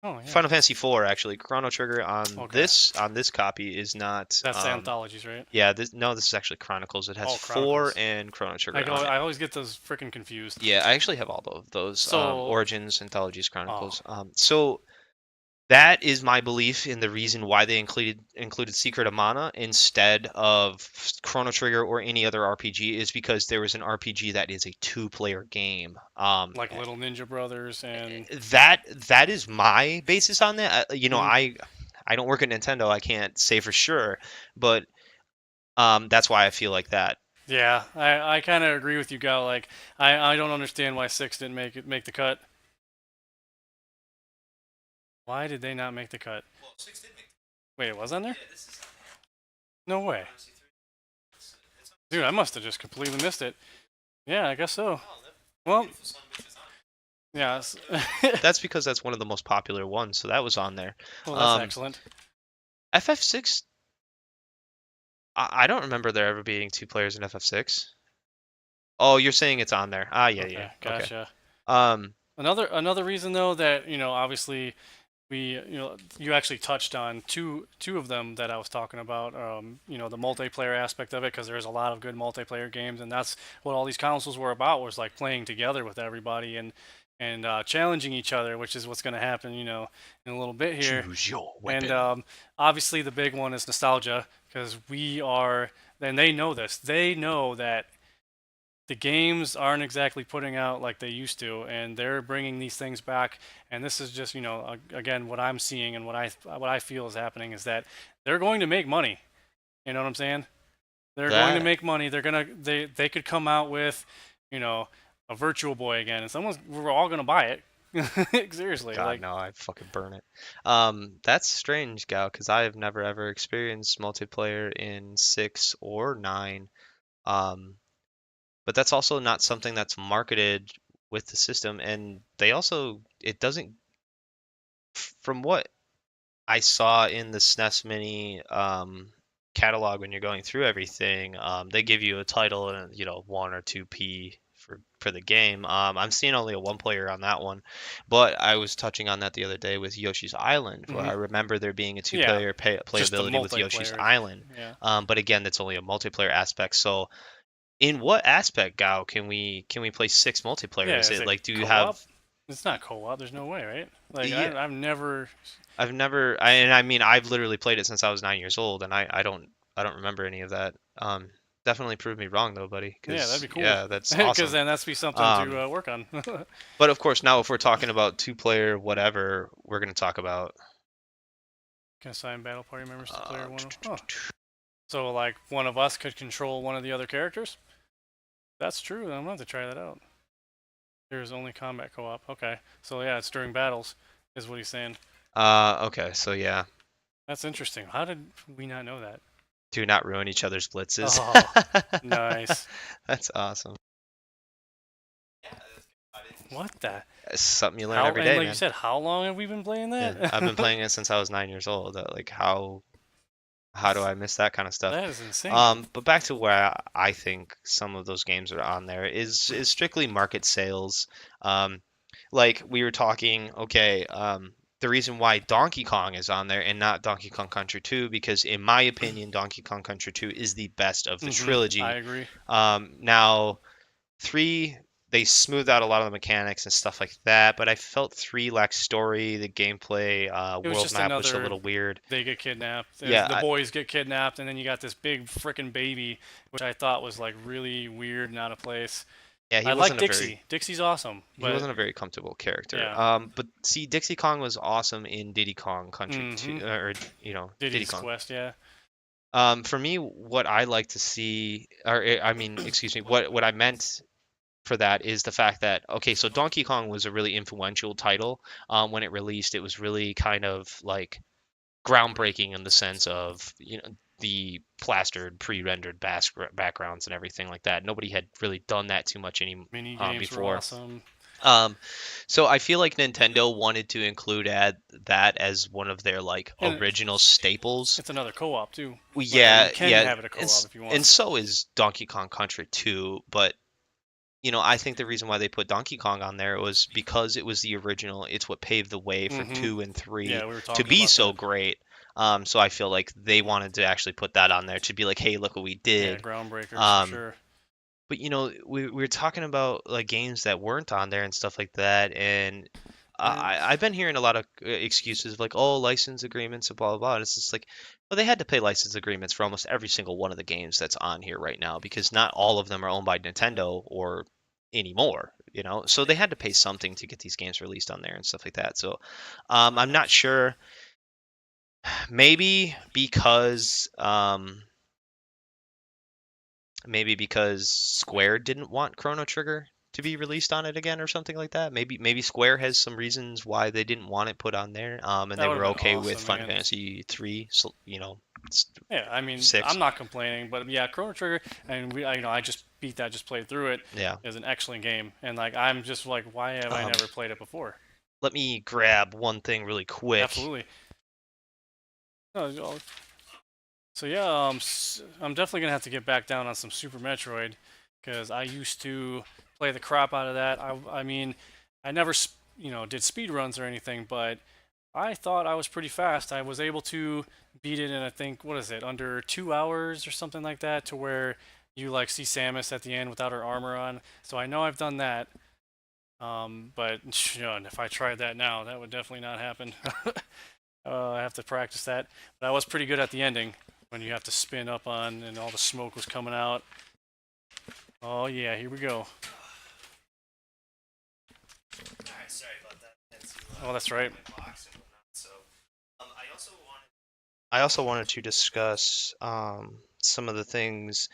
Final Fantasy IV, actually. Chrono Trigger on this copy is not. That's the anthologies, right? Yeah, this is actually Chronicles. It has 4 and Chrono Trigger. I always get those freaking confused. Yeah, I actually have all of those. Origins, Anthologies, Chronicles. So that is my belief in the reason why they included Secret of Mana instead of Chrono Trigger or any other RPG is because there was an RPG that is a two-player game. Like Little Ninja Brothers and that is my basis on that. I don't work at Nintendo. I can't say for sure, but that's why I feel like that. Yeah, I kind of agree with you, Gal. Like I don't understand why 6 didn't make the cut. Why did they not make the cut? Well, 6 did make the cut. Wait, it was on there? Yeah, this is no way. Dude, I must have just completely missed it. Yeah, I guess so. Well, yeah. That's because that's one of the most popular ones, so that was on there. Well, that's excellent. FF6, I don't remember there ever being 2 players in FF6. Oh, you're saying it's on there. Yeah, okay, yeah. Gotcha. Okay. Another reason though that obviously you actually touched on two of them that I was talking about. The multiplayer aspect of it, because there's a lot of good multiplayer games, and that's what all these consoles were about, was like playing together with everybody and challenging each other, which is what's going to happen, in a little bit here. Choose your weapon. And obviously the big one is nostalgia, because and they know this. They know that the games aren't exactly putting out like they used to, and they're bringing these things back. And this is just, again, what I'm seeing and what I feel is happening is that they're going to make money. You know what I'm saying? They're going to make money. They could come out with, a Virtual Boy again, and we're all gonna buy it. Seriously. God, no, I'd fucking burn it. That's strange, Gal, because I have never ever experienced multiplayer in 6 or 9. But that's also not something that's marketed with the system, and it doesn't, from what I saw in the SNES Mini catalog when you're going through everything, they give you a title and 1 or 2p for the game. I'm seeing only a 1 player on that one, but I was touching on that the other day with Yoshi's Island, where I remember there being a 2-player playability with Yoshi's Island. Yeah. But again, that's only a multiplayer aspect. So in what aspect, Gao, can we play 6 multiplayer? Yeah, is it like, do you co-op? have? It's not co-op. There's no way, right? Like Yeah. I've never. I've literally played it since I was 9 years old, and I don't remember any of that. Definitely prove me wrong though, buddy. Yeah, that'd be cool. Yeah, that's awesome. Because then that's be something to work on. But of course, now if we're talking about 2-player whatever, we're gonna talk about. Can assign battle party members to player one. So like one of us could control one of the other characters? That's true. I'm gonna have to try that out. There's only combat co-op. Okay. So yeah, it's during battles, is what he's saying. Okay, so yeah. That's interesting. How did we not know that? Do not ruin each other's blitzes. Oh, nice. That's awesome. What the? It's something you learn every day, like man. you said, how long have we been playing that? Yeah, I've been playing it since I was 9 years old. Like how do I miss that kind of stuff? That is insane. But back to where I think some of those games are on there is strictly market sales. Like we were talking, okay, the reason why Donkey Kong is on there and not Donkey Kong Country 2, because in my opinion, Donkey Kong Country 2 is the best of the trilogy. I agree. Now, 3, they smoothed out a lot of the mechanics and stuff like that, but I felt 3 lacked story. The gameplay, world map was a little weird. They get kidnapped. Yeah, the boys get kidnapped, and then you got this big freaking baby, which I thought was like really weird and out of place. Yeah, he I like wasn't a Dixie. very Dixie's awesome, he but wasn't a very comfortable character. yeah. But see, Dixie Kong was awesome in Diddy Kong Country 2, Hmm. or Diddy Diddy's Kong. Quest, yeah. For me, what I like to see, or I mean, excuse me, what I meant for that is the fact that, okay, so Donkey Kong was a really influential title. When it released, it was really kind of like groundbreaking in the sense of, the plastered, pre-rendered backgrounds and everything like that. Nobody had really done that too much Mini games were before. awesome. Um, so I feel like Nintendo wanted to include that as one of their like And original staples. it's another co-op too. Well, Where yeah, you can yeah, have it a co-op if you and want. so is Donkey Kong Country 2, but I think the reason why they put Donkey Kong on there was because it was the original. It's what paved the way for Hmm. 2 and 3 Yeah, we were to talking be about so that. great. So I feel like they wanted to actually put that on there to be like, hey, look what we Yeah, did. groundbreakers for Um, sure. but we were talking about like games that weren't on there and stuff like that, and And I've been hearing a lot of excuses of like, oh, license agreements and blah blah blah. And it's just like, well, they had to pay license agreements for almost every single one of the games that's on here right now because not all of them are owned by Nintendo or anymore. So they had to pay something to get these games released on there and stuff like that. So I'm not sure. Maybe because Square didn't want Chrono Trigger to be released on it again or something like that. Maybe Square has some reasons why they didn't want it put on there. And that they would were have been okay with awesome, Final man. Fantasy 3, so, Yeah, I mean, 6. I'm not complaining, but yeah, Chrono Trigger, and I just beat that, just played through it. Yeah. Is an excellent game, and like I'm just like, why have I Um, never played it before? Let me grab one thing really quick. Absolutely. No, so yeah, I'm definitely gonna have to get back down on some Super Metroid, because I used to play the crap out of that. I mean, I never did speed runs or anything, but I thought I was pretty fast. I was able to beat it in, I think, what is it, under 2 hours or something like that, to where you like see Samus at the end without her armor on. So I know I've done that. But if I tried that now, that would definitely not happen. I have to practice that. But I was pretty good at the ending when you have to spin up on and all the smoke was coming out. Oh yeah, here we go. Alright, sorry about that. Oh, that's right. I also wanted to discuss some of the things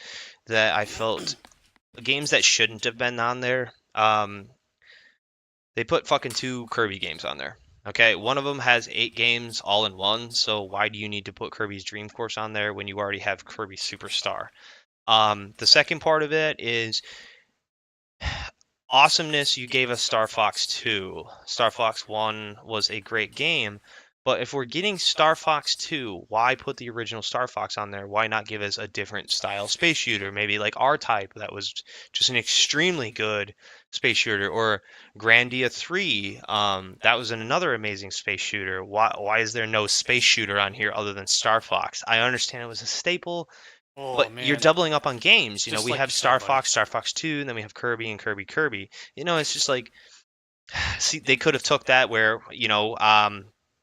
that I felt games that shouldn't have been on there. They put fucking 2 Kirby games on there. Okay, one of them has 8 games all in one, so why do you need to put Kirby's Dream Course on there when you already have Kirby Superstar? The second part of it is awesomeness. You gave us Star Fox 2. Star Fox 1 was a great game, but if we're getting Star Fox 2, why put the original Star Fox on there? Why not give us a different style space shooter? Maybe like R-Type, that was just an extremely good space shooter, or Grandia 3. That was another amazing space shooter. Why is there no space shooter on here other than Star Fox? I understand it was a staple, Oh but you're man, doubling up on games. just We like have you Star said, buddy. Fox, Star Fox 2, and then we have Kirby and Kirby. It's just like, see, they could have took that where,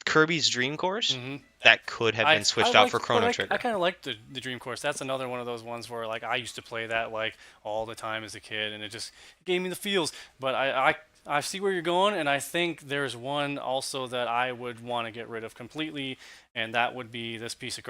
Kirby's Dream Course, Hmm. that could have been I switched out like, for but Chrono I Trigger. kind of like the Dream Course. That's another one of those ones where like I used to play that like all the time as a kid, and it just gave me the feels. But I see where you're going, and I think there's one also that I would want to get rid of completely, and that would be this piece of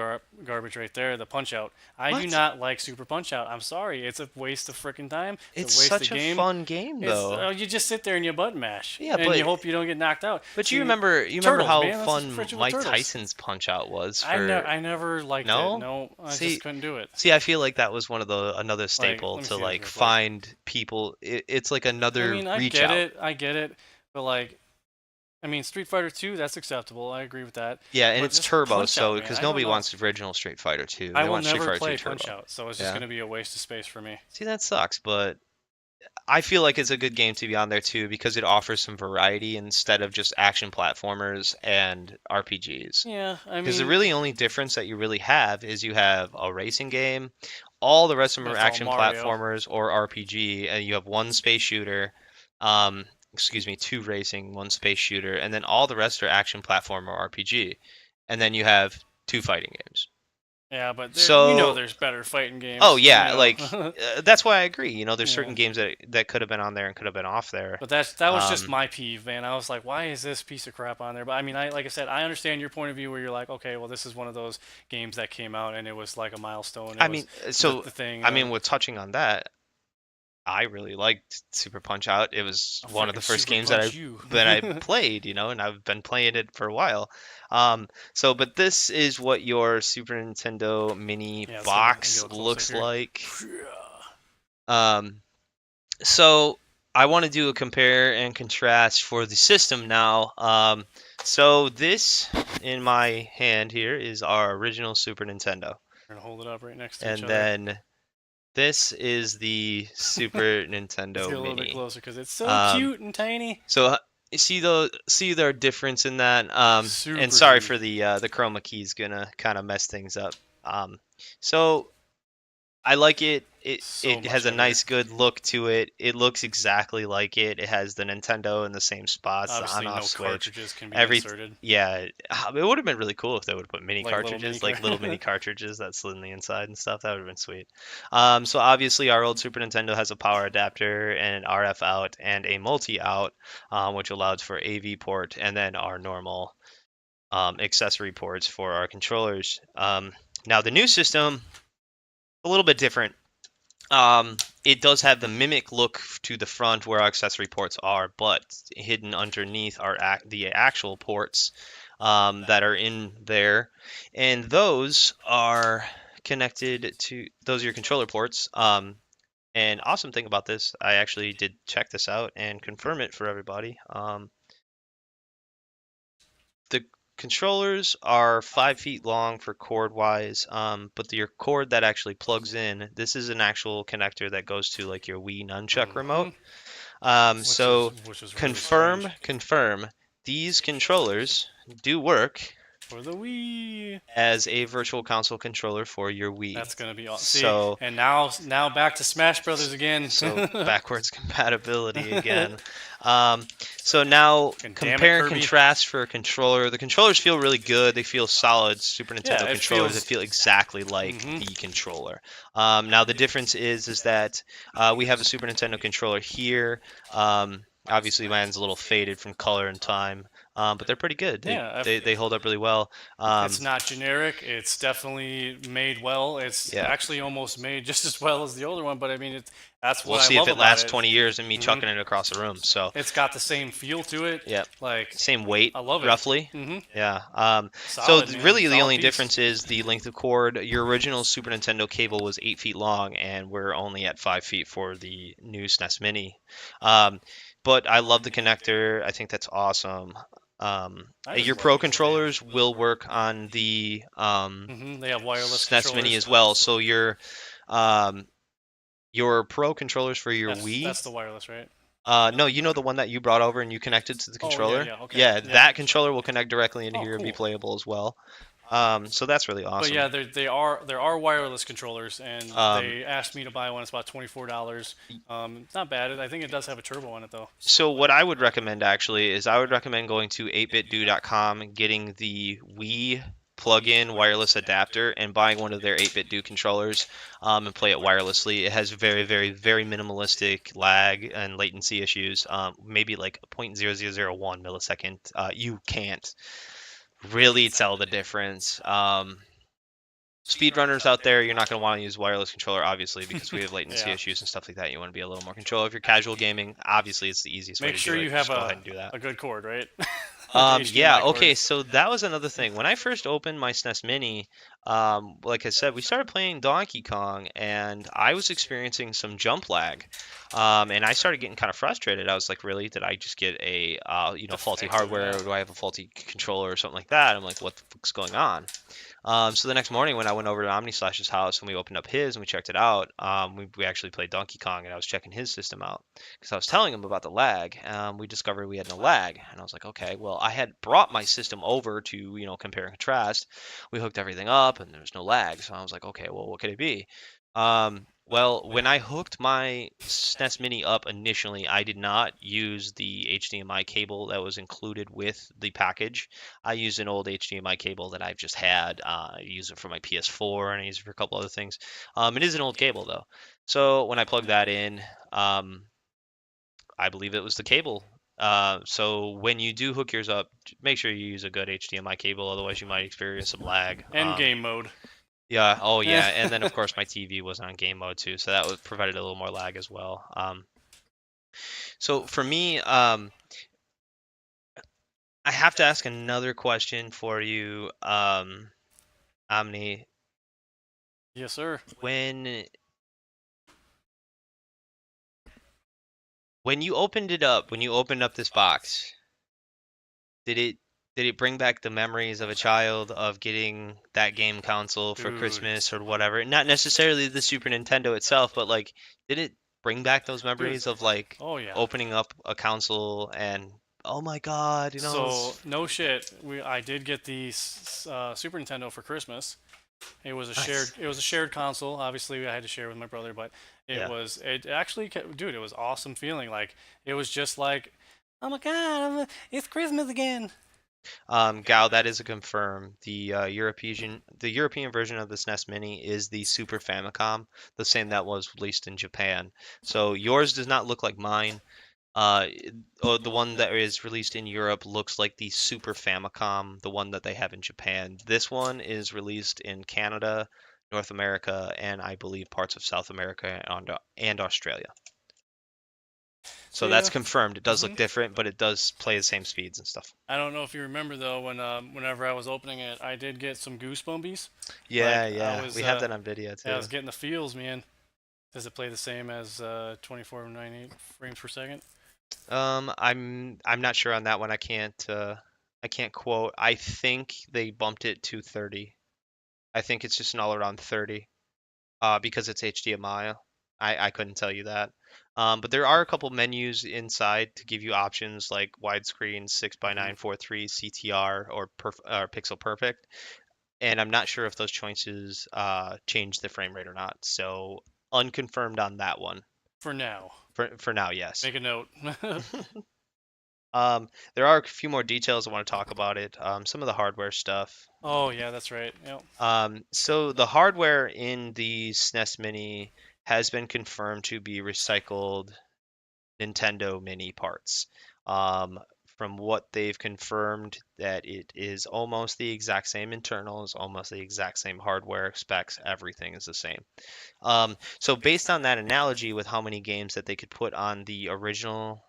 garbage right there, the Punch Out. I do What? not like Super Punch Out. I'm sorry, it's a waste of freaking time. It's It's a waste of such a game. fun game, It's though. you just sit there and you button mash, Yeah, and you but hope you don't get knocked out. but you See, remember turtles, how man, that's just fun friendship with Mike turtles. Tyson's Punch Out was for. I never liked it. No? No, I See, just couldn't do it. See, I feel like that was one of another Like, staple let me to see this like real quick. find people. It's like I another mean, reach out. I get it, but like, I mean, Street Fighter 2, that's acceptable. I agree with that. Yeah, and But it's just turbo, Punch Out, so man, because I don't nobody know. wants the original Street Fighter 2. I They will want Street never Fighter 2 play Turbo. Punch Out, so it's just Yeah. gonna be a waste of space for me. See, that sucks, but I feel like it's a good game to be on there too because it offers some variety instead of just action platformers and RPGs. Yeah, I Because the mean, really only difference that you really have is you have a racing game, all the rest of them are that's all action Mario. platformers or RPG, and you have one space shooter, um, excuse me, 2 racing, 1 space shooter, and then all the rest are action platform or RPG. And then you have 2 fighting games. Yeah, but So there's better fighting games. oh yeah, you like know. that's why I agree. There's Yeah. certain games that could have been on there and could have been off there. But that was just Um, my peeve, man. I was like, why is this piece of crap on there? But I mean, like I said, I understand your point of view where you're like, okay, well, this is one of those games that came out and it was like a milestone. It I was mean, so the thing. I mean, with touching on that, I really liked Super Punch Out. It was I'll one of the freaking first super games punch you. that I played, and I've been playing it for a while. But this is what your Super Nintendo Mini Yeah, let's get a box little looks closer here. like. Um, so I want to do a compare and contrast for the system now. So this in my hand here is our original Super Nintendo, We're gonna hold it up right next to each and other. then this is the Super Let's Nintendo get a little bit Mini. closer because it's so Um, cute and tiny. So you see their difference in that. Super And sorry cute. for the chroma key's gonna kind of mess things up. So I like it. So It much has a heavier. nice, good look to it. It looks exactly like it. It has the Nintendo in the same spots, the Obviously, no on-off switch. cartridges can be Every inserted. yeah, it would have been really cool if they would have put mini Like little cartridges, mini like little mini cartridges that slid in the inside and stuff. That would have been sweet. So obviously our old Super Nintendo has a power adapter and an RF out and a multi out, which allows for AV port, and then our normal accessory ports for our controllers. Now the new system, a little bit different. It does have the mimic look to the front where our accessory ports are, but hidden underneath are the actual ports that are in there, and those are connected to those are your controller ports. And awesome thing about this, I actually did check this out and confirm it for everybody. The controllers are 5 feet long for cord wise, but your cord that actually plugs in, this is an actual connector that goes to like your Wii nunchuck remote. So Which is really strange. confirm, these controllers do work For the Wii. as a virtual console controller for your Wii. That's gonna be awesome. So and now back to Smash Brothers again. so backwards compatibility again. So now Fucking damn it, compare and Kirby. contrast for a controller. The controllers feel really good. They feel solid Super Nintendo it controllers feels- that feel exactly like Mhm. the controller. Now the difference is that we have a Super Nintendo controller here. Obviously mine's a little faded from color and time, but they're pretty good. They hold up really well. It's not generic. It's definitely made well. It's Yeah. actually almost made just as well as the older one. But I mean, that's what We'll I see love if it about lasts it. 20 years and me Mhm. chucking it across the room. So It's got the same feel to it. yeah, Like same weight, I love it. roughly. Mm-hmm. Yeah. Solid, So man. really, the Solid only piece. difference is the length of cord. Your original Super Nintendo cable was 8 feet long, and we're only at 5 feet for the new SNES Mini. But I love the connector. I think that's awesome. I just Your love Pro the controllers will work on the They have wireless SNES Mini controllers. as well. So your Pro controllers for your Wii. That's the wireless, right? No, you know the one that you brought over and you connected to the Oh, yeah, controller? yeah, okay. Yeah, Yeah. that controller will connect directly into Oh, here and be cool. playable as well. So that's really awesome. But yeah, there are wireless controllers, and they asked me to buy one. It's about $24. It's not bad. I think it does have a turbo on it though. So what I would recommend actually is I would recommend going to 8bitdo.com, getting the Wii plug-in wireless adapter and buying one of their 8BitDo controllers and play it wirelessly. It has very, very, very minimalistic lag and latency issues, maybe like 0.0001 millisecond. You can't really tell the difference. Speedrunners out there, you're not going to want to use wireless controller, obviously, because we have latency Yeah. issues and stuff like that. You want to be a little more control. If you're casual gaming, obviously it's the easiest way Make to sure do it. you have Just go ahead and do that. a good cord, right? Yeah, HDMI cord. okay, so that was another thing. When I first opened my SNES Mini, like I said, we started playing Donkey Kong, and I was experiencing some jump lag. And I started getting kind of frustrated. I was like, really? Did I just get a faulty Defective, hardware, yeah. or do I have a faulty controller or something like that? I'm like, what the fuck's going on? So the next morning when I went over to OmniSlash's house and we opened up his and we checked it out, we actually played Donkey Kong and I was checking his system out because I was telling him about the lag. We discovered we had no lag, and I was like, okay, well, I had brought my system over to compare and contrast. We hooked everything up and there was no lag, so I was like, okay, well, what could it be? Well, when I hooked my SNES Mini up initially, I did not use the HDMI cable that was included with the package. I used an old HDMI cable that I've just had. I use it for my PS4 and I use it for a couple other things. It is an old cable though. So when I plugged that in, I believe it was the cable. So when you do hook yours up, make sure you use a good HDMI cable, otherwise you might experience some lag. And game mode. Yeah, oh yeah, and then of course my TV was on game mode too, so that would provided a little more lag as well. So for me, I have to ask another question for you, Omni. Yes, sir. When you opened it up, when you opened up this box, did it bring back the memories of a child of getting that game console for Dude. Christmas or whatever? Not necessarily the Super Nintendo itself, but like, did it bring back those memories of like Oh yeah. opening up a console and oh my God, you know? So no shit, I did get the Super Nintendo for Christmas. It was a Nice. shared console. Obviously, I had to share with my brother, but Yeah. it actually dude, it was awesome feeling. Like it was just like, oh my god, it's Christmas again. Gal, that is a confirm. The European version of the SNES Mini is the Super Famicom, the same that was released in Japan. So yours does not look like mine. The one that is released in Europe looks like the Super Famicom, the one that they have in Japan. This one is released in Canada, North America, and I believe parts of South America and Australia. So Yeah. that's confirmed. It does look Mhm. different, but it does play the same speeds and stuff. I don't know if you remember though, whenever I was opening it, I did get some goosebumpies. Yeah, Like, yeah. We have that on video too. I was getting the feels, man. Does it play the same as 2498 frames per second? I'm not sure on that one. I can't quote. I think they bumped it to 30. I think it's just an all around 30. Because it's HDMI. I couldn't tell you that. But there are a couple menus inside to give you options like widescreen, 6:9, 4:3, CTR, or Pixel Perfect. And I'm not sure if those choices change the frame rate or not. So unconfirmed on that one. For now. For now, yes. Make a note. There are a few more details I want to talk about it. Some of the hardware stuff. Oh yeah, that's right. Yep. So the hardware in the SNES Mini has been confirmed to be recycled Nintendo Mini parts. From what they've confirmed, that it is almost the exact same internals, almost the exact same hardware specs, everything is the same. So based on that analogy with how many games that they could put on the original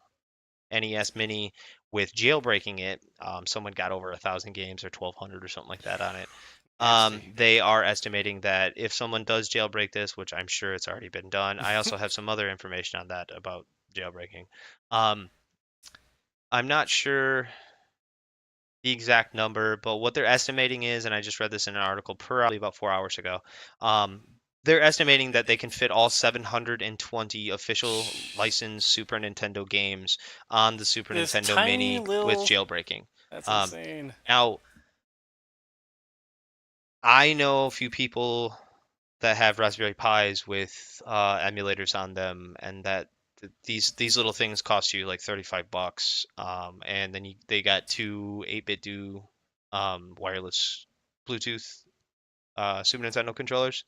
NES Mini with jailbreaking it, someone got over 1,000 games or 1,200 or something like that on it. They are estimating that if someone does jailbreak this, which I'm sure it's already been done, I also have some other information on that about jailbreaking. I'm not sure the exact number, but what they're estimating is, and I just read this in an article probably about 4 hours ago, they're estimating that they can fit all 720 official licensed Super Nintendo games on the Super This Nintendo tiny Mini little- with jailbreaking. That's insane. Now, I know a few people that have Raspberry Pis with emulators on them, and that these little things cost you like $35, and then they got two 8-bit do wireless Bluetooth Super Nintendo controllers,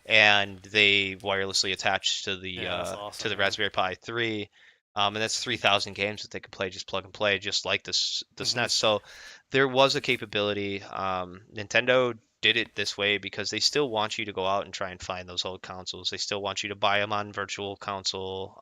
and they wirelessly attach to the Yeah, that's awesome, to the man. Raspberry Pi 3, and that's 3,000 games that they could play, just plug and play, just like the SNES. So there was a capability. Nintendo did it this way because they still want you to go out and try and find those old consoles. They still want you to buy them on Virtual Console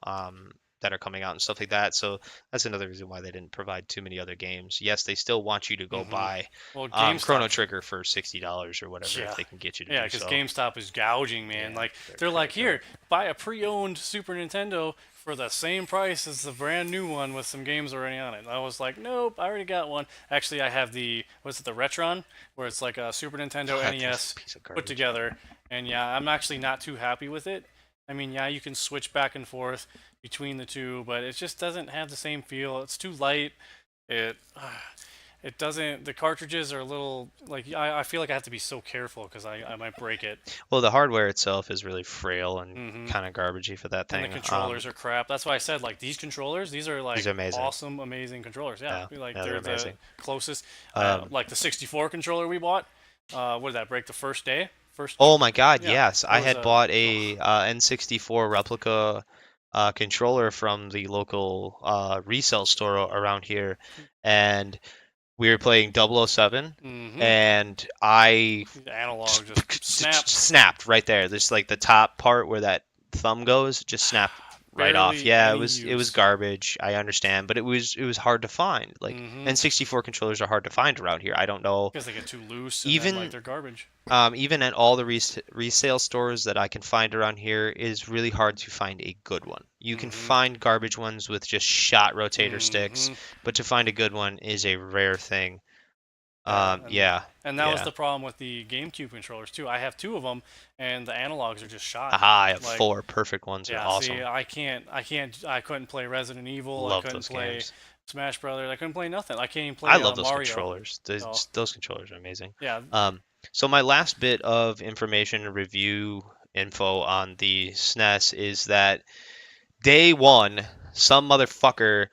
that are coming out and stuff like that. So that's another reason why they didn't provide too many other games. Yes, they still want you to go buy Well, Chrono GameStop. Trigger for $60 or whatever Yeah. if they can get you to Yeah, do because so. GameStop is gouging, man. Yeah, like they're they're like, crazy. here, buy a pre-owned Super Nintendo for the same price as the brand new one with some games already on it. And I was like, nope, I already got one. Actually, I have the the Retron, where it's like a Super Nintendo That's a NES piece of put garbage. together. And yeah, I'm actually not too happy with it. I mean, yeah, you can switch back and forth between the two, but it just doesn't have the same feel. It's too light. It it doesn't. The cartridges are a little like I feel like I have to be so careful because I might break it. Well, the hardware itself is really frail and Hmm. kind of garbagey for that And the thing. controllers are crap. That's why I said like these controllers. These are These like are amazing. awesome, amazing controllers. Yeah, Yeah, like yeah, they're they're the amazing. closest. Um, Like the 64 controller we bought. What did that break the first day? First. oh my God, Yeah, yes, I it was had a. bought Ugh. a N64 replica controller from the local resale store around here, and we were playing 007, Mm-hmm. and I The analog just snapped. snapped right there. There's like the top part where that thumb goes, just snapped right off. Barely Yeah, any it was use. garbage. I understand, but it was hard to find. Like Mm-hmm. N64 controllers are hard to find around here. I don't know. Because they get too loose and then like Even they're garbage. even at all the resale stores that I can find around here, it is really hard to find a good one. You can Mm-hmm. find garbage ones with just shot rotator sticks, Mm-hmm. but to find a good one is a rare thing. Yeah, Yeah, and that was yeah. the problem with the GameCube controllers too. I have two of them, and the analogs are just shot. Haha, I have Like, 4 perfect ones. They're yeah, awesome. see, I couldn't play Resident Evil. I Love couldn't those play games. Smash Brothers. I couldn't play nothing. I can't even I play love those Mario. controllers. So, Those controllers are amazing. yeah. So my last bit of information and review info on the SNES is that day one, some motherfucker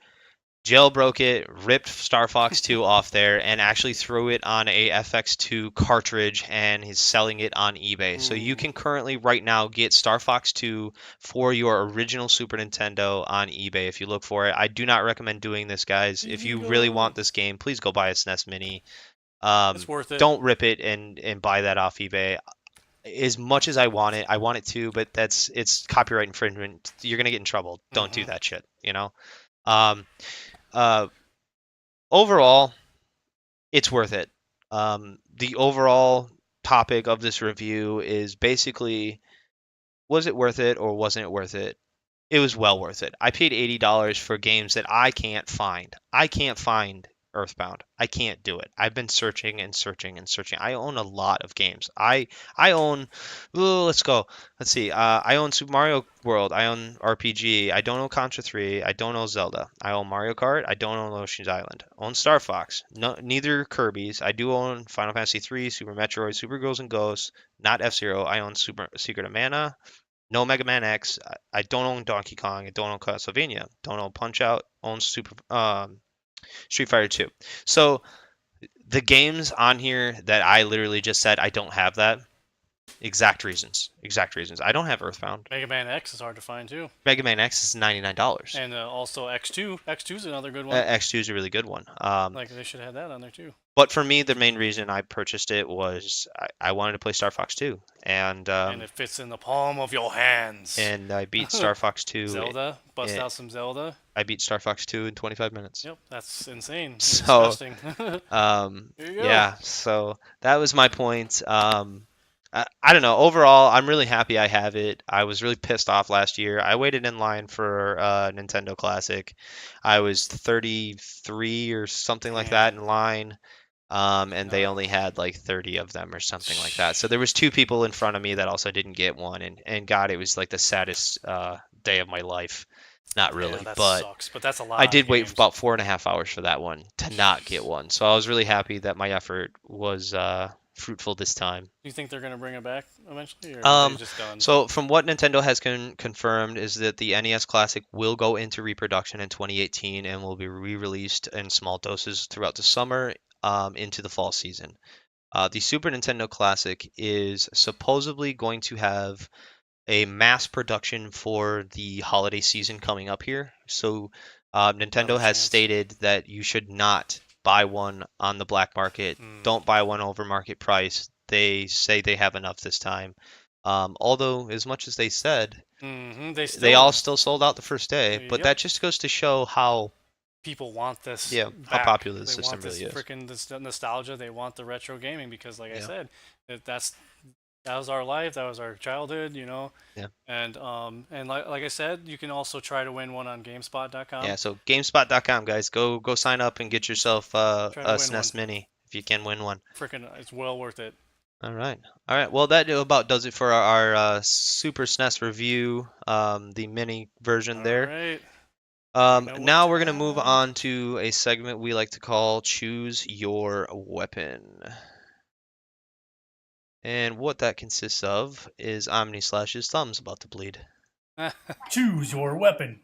jailbroke it, ripped Star Fox 2 off there, and actually threw it on a FX2 cartridge and is selling it on eBay. So you Ooh. can currently right now get Star Fox 2 for your original Super Nintendo on eBay if you look for it. I do not recommend doing this, guys. If you really Bingo. want this game, please go buy a SNES Mini. It's worth it. Don't rip it and buy that off eBay. As much as I want it to, but it's copyright infringement. You're gonna get in trouble. Don't do Mhm. that shit, you know? Um, uh, Overall, it's worth it. The overall topic of this review is basically, was it worth it or wasn't it worth it? It was well worth it. I paid $80 for games that I can't find. I can't find Earthbound. I can't do it. I've been searching and searching and searching. I own a lot of games. I own. Ooh, let's go. Let's see. I own Super Mario World. I own RPG. I don't own Contra 3. I don't own Zelda. I own Mario Kart. I don't own Ocean's Island. I own Star Fox. No, neither Kirby's. I do own Final Fantasy 3, Super Metroid, Super Girls and Ghosts. Not F Zero. I own Super Secret of Mana. No Mega Man X. I don't own Donkey Kong. I don't own Castlevania. Don't own Punch Out. Own Street Fighter 2. So the games on here that I literally just said I don't have that. Exact reasons. Exact reasons. I don't have Earthbound. Mega Man X is hard to find too. Mega Man X is $99. And also X2. X2 is another good one. X2 is a really good one. Like they should have that on there too. But for me, the main reason I purchased it was I wanted to play Star Fox 2, and it fits in the palm of your hands. I beat Star Fox 2. Zelda, bust it- out some Zelda. I beat Star Fox 2 in 25 minutes. Yep, that's insane. So, Disgusting. Here you go. Yeah, so that was my point. I don't know. Overall, I'm really happy I have it. I was really pissed off last year. I waited in line for Nintendo Classic. I was 33 or something like that in line. And they only had like 30 of them or something like that. So there was 2 people in front of me that also didn't get one, and God, it was like the saddest day of my life. Not really, Yeah, that but sucks. But that's a lot. I of did wait games. about 4.5 hours for that one to not get one. So I was really happy that my effort was fruitful this time. Do you think they're gonna bring it back eventually, or are Um, they just done? So from what Nintendo has confirmed is that the NES Classic will go into reproduction in 2018 and will be re-released in small doses throughout the summer into the fall season. The Super Nintendo Classic is supposedly going to have a mass production for the holiday season coming up here. So Nintendo Another has chance. stated that you should not buy one on the black market. Don't buy one over market price. They say they have enough this time. Although, as much as they said, they all still sold out the first day. But Yep. that just goes to show how people want this. how back. popular the They system want this really is. freaking this nostalgia. They want the retro gaming because, like I Yeah. said, that was our life. That was our childhood. Yeah. And like I said, you can also try to win one on GameSpot.com. Yeah, so GameSpot.com, guys, go sign up and get yourself a Try to win SNES Mini if you can win one. Freaking, it's well worth it. All right. Well, that about does it for our Super SNES review, the mini version there. All right. know what Now we're gonna move time. on to a segment we like to call Choose Your Weapon. And what that consists of is Omni/'s thumb's about to bleed. Choose your weapon.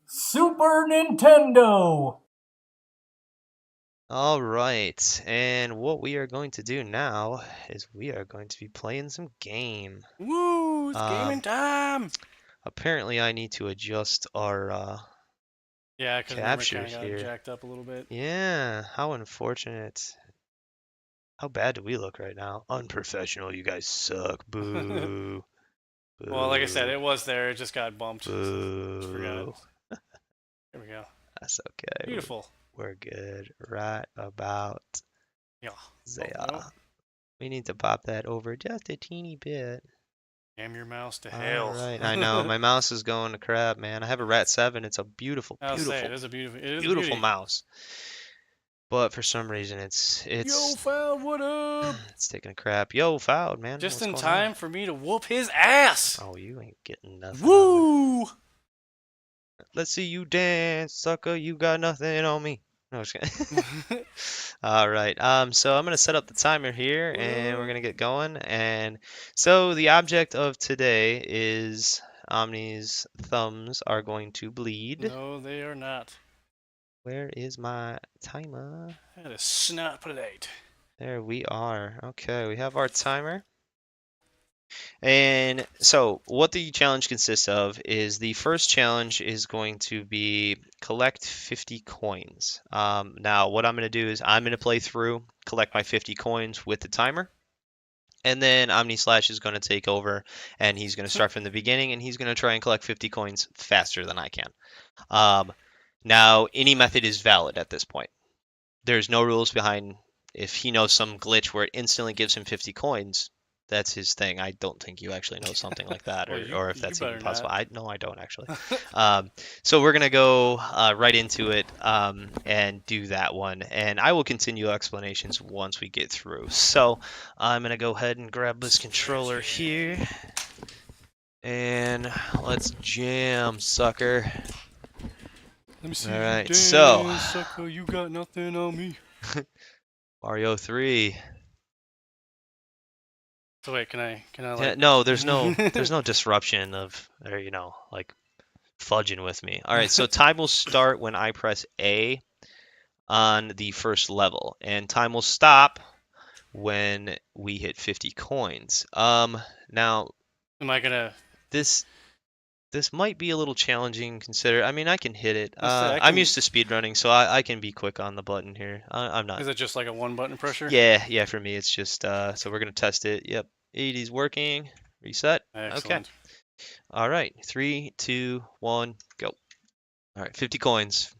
Super Nintendo. All right, and what we are going to do now is we are going to be playing some game. Woo! It's gaming time. Apparently, I need to adjust our Yeah, because it capture kind of got here. jacked up a little bit. Yeah, how unfortunate. How bad do we look right now? Unprofessional, you guys suck. Boo. Well, like I said, Boo. it was there. It just got bumped. So just forgot. Boo. There we go. That's okay. Beautiful. We're good right about Yeah. there. Oh, no. We need to pop that over just a teeny bit. Damn your mouse to hell. All right, I know my mouse is going to crap, man. I have a Rat 7. It's a beautiful, I'll say beautiful, it is a beautiful, beautiful mouse. But for some reason, it's Yo, Foul, what up? it's taking a crap. Yo, Foul, man. Just what's in going time on? for me to whoop his ass. Oh, you ain't getting nothing. Woo! Let's see you dance, sucker. You got nothing on me. No, just kidding. All right. So I'm gonna set up the timer here, and we're gonna get going. And so the object of today is Omni's thumbs are going to bleed. No, they are not. Where is my timer? That is not polite. There we are. Okay, we have our timer. And so what the challenge consists of is the first challenge is going to be collect 50 coins. Now what I'm going to do is I'm going to play through, collect my 50 coins with the timer. And then Omni/ is going to take over, and he's going to start from the beginning, and he's going to try and collect 50 coins faster than I can. Now, any method is valid at this point. There's no rules behind if he knows some glitch where it instantly gives him 50 coins. That's his thing. I don't think you actually know something like that, Well, or if you that's even better possible. not. No, I don't actually. So we're gonna go right into it and do that one, and I will continue explanations once we get through. So I'm gonna go ahead and grab this controller here, and let's jam, sucker. Let me see. All right, you so- dance, sucker, you got nothing on me. Mario 3. So wait, can I Yeah, like? no, there's no disruption of, or like fudging with me. All right, so time will start when I press A on the first level, and time will stop when we hit 50 coins. Now Am I gonna? this might be a little challenging. Consider, I mean, I can hit it. Let's say I I'm can- used to speedrunning, so I can be quick on the button here. I'm not. Is it just like a one button pressure? Yeah, for me it's just so we're gonna test it. Yep, 80's working. Reset. Excellent. All right, 3, 2, 1, go. All right, 50 coins.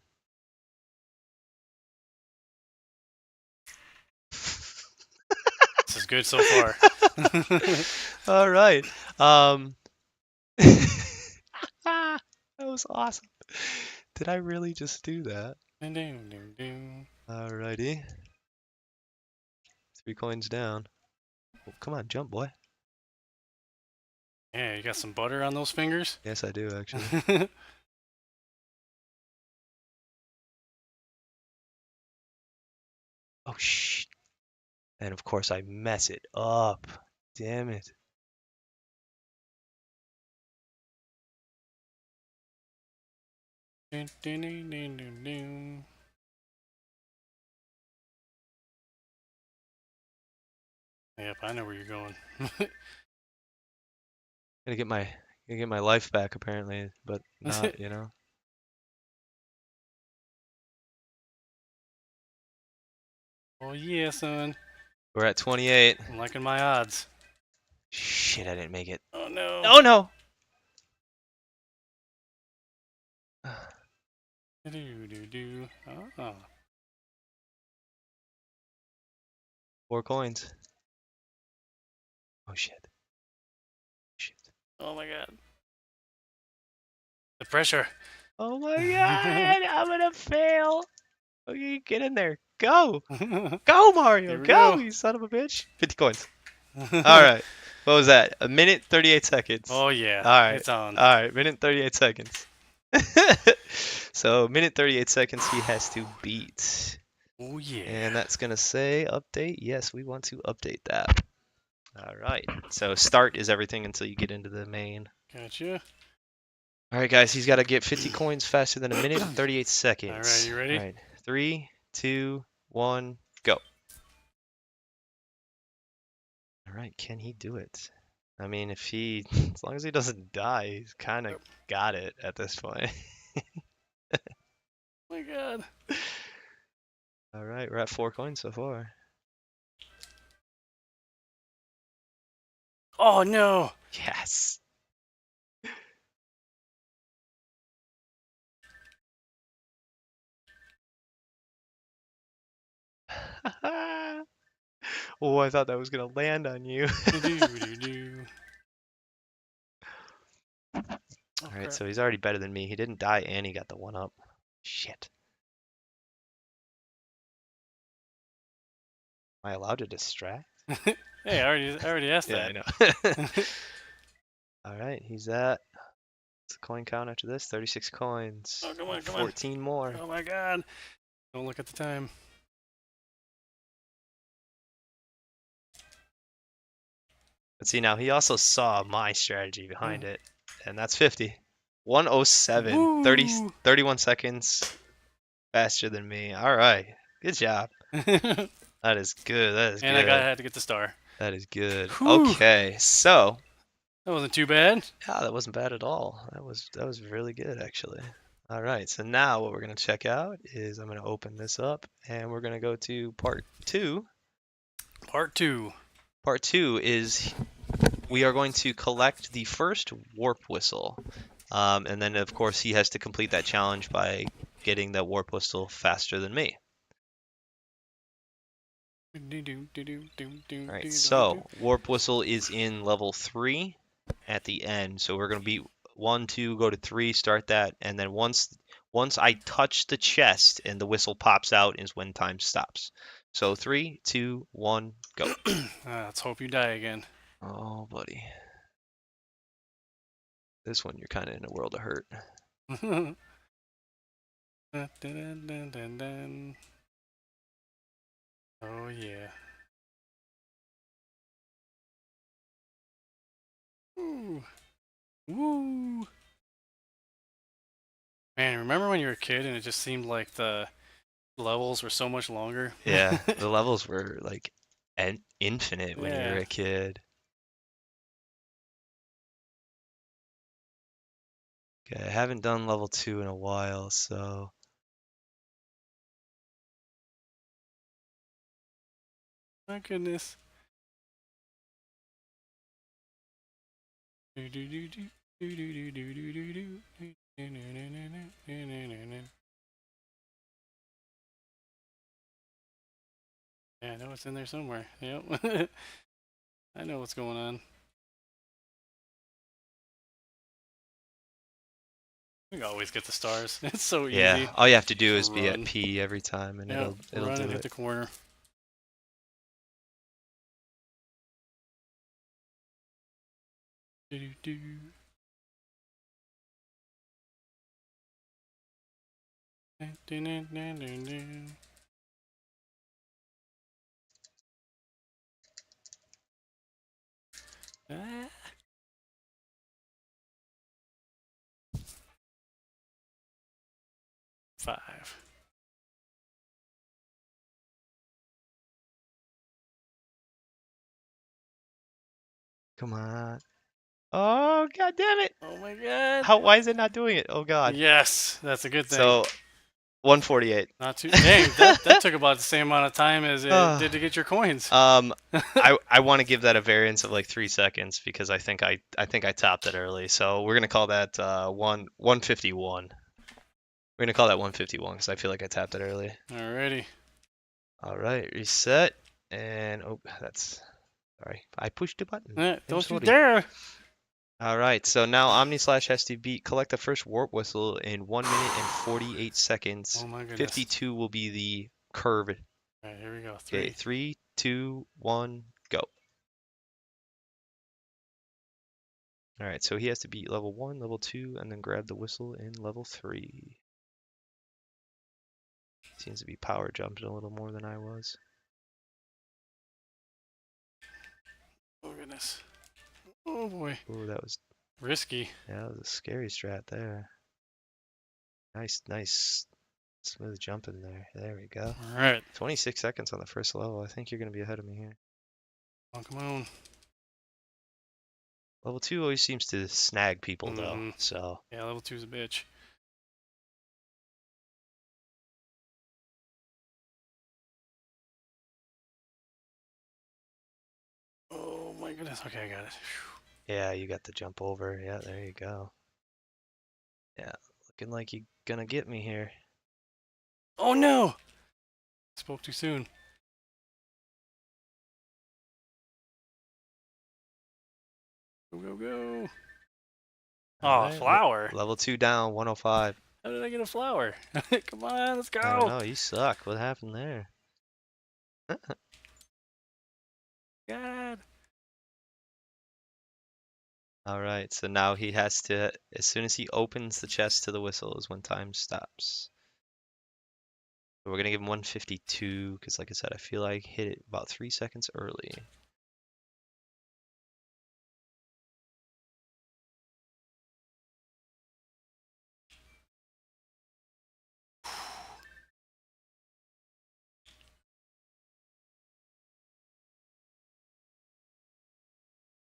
This is good so far. All right. That was awesome. Did I really just do that? Ding, ding, ding, ding. Alrighty. 3 coins down. Oh, come on, jump, boy. Yeah, you got some butter on those fingers. Yes, I do actually. Oh shit. And of course I mess it up. Damn it. Ding, ding, ding, ding, ding, ding. Yep, I know where you're going. Gonna get my life back apparently, but not, Oh yeah, son. We're at 28. I'm liking my odds. Shit, I didn't make it. Oh no. Oh no. Do do do. Oh. 4 coins. Oh shit. Shit. Oh my god. The pressure. Oh my god, I'm gonna fail. Okay, get in there. Go. Go, Mario. Here we Go, go. you son of a bitch. 50 coins. All right. What was that? A minute 38 seconds. Oh yeah. All right. It's on. All right. Minute 38 seconds. So minute 38 seconds he has to beat. Oh yeah. And that's going to say update. Yes, we want to update that. All right. So start is everything until you get into the main. Gotcha. All right, guys. He's got to get 50 coins faster than a minute and 38 seconds. All right, you ready? All right. 3, 2, 1, go. All right. Can he do it? I mean, if he, as long as he doesn't die, he's kind of got it at this point. Oh my god. All right. We're at 4 coins so far. Oh no. Yes. Oh, I thought that was gonna land on you. Do-do-do-do. Oh, All right, crap. so he's already better than me. He didn't die and he got the 1-up. Shit. Am I allowed to distract? Hey, I already asked Yeah, that. I know. All right, he's at. What's the coin count after this? 36 coins. Oh, come on, come on. 14 more. Oh my god. Don't look at the time. Let's see now. He also saw my strategy behind it, and that's 50. 107. 30, Woo! 31 seconds faster than me. All right. Good job. That is good. That is And good. I had to get the star. That is good. Whew. Okay, so That wasn't too bad. yeah, that wasn't bad at all. That was really good actually. All right, so now what we're gonna check out is I'm gonna open this up and we're gonna go to part 2. Part 2. Part 2 is we are going to collect the first warp whistle, and then of course he has to complete that challenge by getting that warp whistle faster than me. All right, so warp whistle is in level 3 at the end. So we're gonna beat 1, 2, go to 3, start that, and then once I touch the chest and the whistle pops out is when time stops. So 3, 2, 1, go. Let's hope you die again. Oh, buddy. This one you're kind of in a world of hurt. Dun, dun, dun, dun, dun, dun. Oh yeah. Woo. Woo. Man, remember when you were a kid and it just seemed like the levels were so much longer? Yeah, the levels were like infinite when you Yeah. were a kid. Okay, I haven't done level 2 in a while, so My goodness. Do, do, do, do, do, do, do, do, do, do, do. Yeah, I know it's in there somewhere. Yep. I know what's going on. We always get the stars. It's so easy. yeah, all you have to do is Just be at run. P every time and Yeah, it'll run do and hit it. the corner. Do, do, do. Dun, dun, dun, dun, dun, dun. Ah. Five. Come on. Oh, god damn it. Oh my god. Why is it not doing it? Oh god. Yes, that's a good thing. So 148. Not too. Dang, that took about the same amount of time as it did to get your coins. I want to give that a variance of like 3 seconds because I think I topped it early. So we're gonna call that 151. We're gonna call that 151 because I feel like I tapped it early. Alrighty. All right, reset, and oh, that's sorry. I pushed the button. I'm Don't you sorry. dare! All right, so now OmniSlash has to collect the first warp whistle in 1 minute and 48 seconds. Oh my goodness. 52 will be the curve. Alright, here we go. Okay, 3, 2, 1, go. All right, so he has to beat level 1, level 2, and then grab the whistle in level 3. Seems to be power jumping a little more than I was. Oh goodness. Oh boy. Ooh, that was Risky. that was a scary strat there. Nice, smooth jumping there. There we go. All right. 26 seconds on the first level. I think you're gonna be ahead of me here. Oh, come on. Level 2 always seems to snag people though, Mhm. so Yeah, level 2's a bitch. Oh my goodness. Okay, I got it. yeah, you got the jump over. Yeah, there you go. Yeah, looking like you're gonna get me here. Oh no! Spoke too soon. Go, go, go. Oh, Alright, flower. level 2 down, 105. How did I get a flower? Come on, let's I don't go. know, you suck. What happened there? God. Alright, so now he has to, as soon as he opens the chest to the whistle is when time stops. So we're gonna give him 152, because like I said, I feel like hit it about 3 seconds early.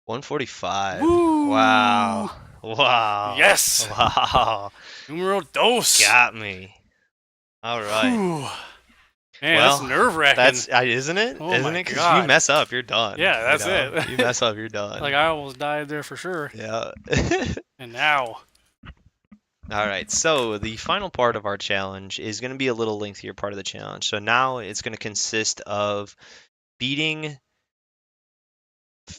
$145. Woo! Wow. Wow. Yes! Wow. Numero dos. Got me. All right. Whew. Man, Well, that's nerve-wracking. That's isn't it? Oh Isn't my it? Because you God. mess up, you're done. Yeah, that's you know? it. You mess up, you're done. Like, I almost died there for sure. Yeah. And now. All right. So the final part of our challenge is going to be a little lengthier part of the challenge. So now it's going to consist of beating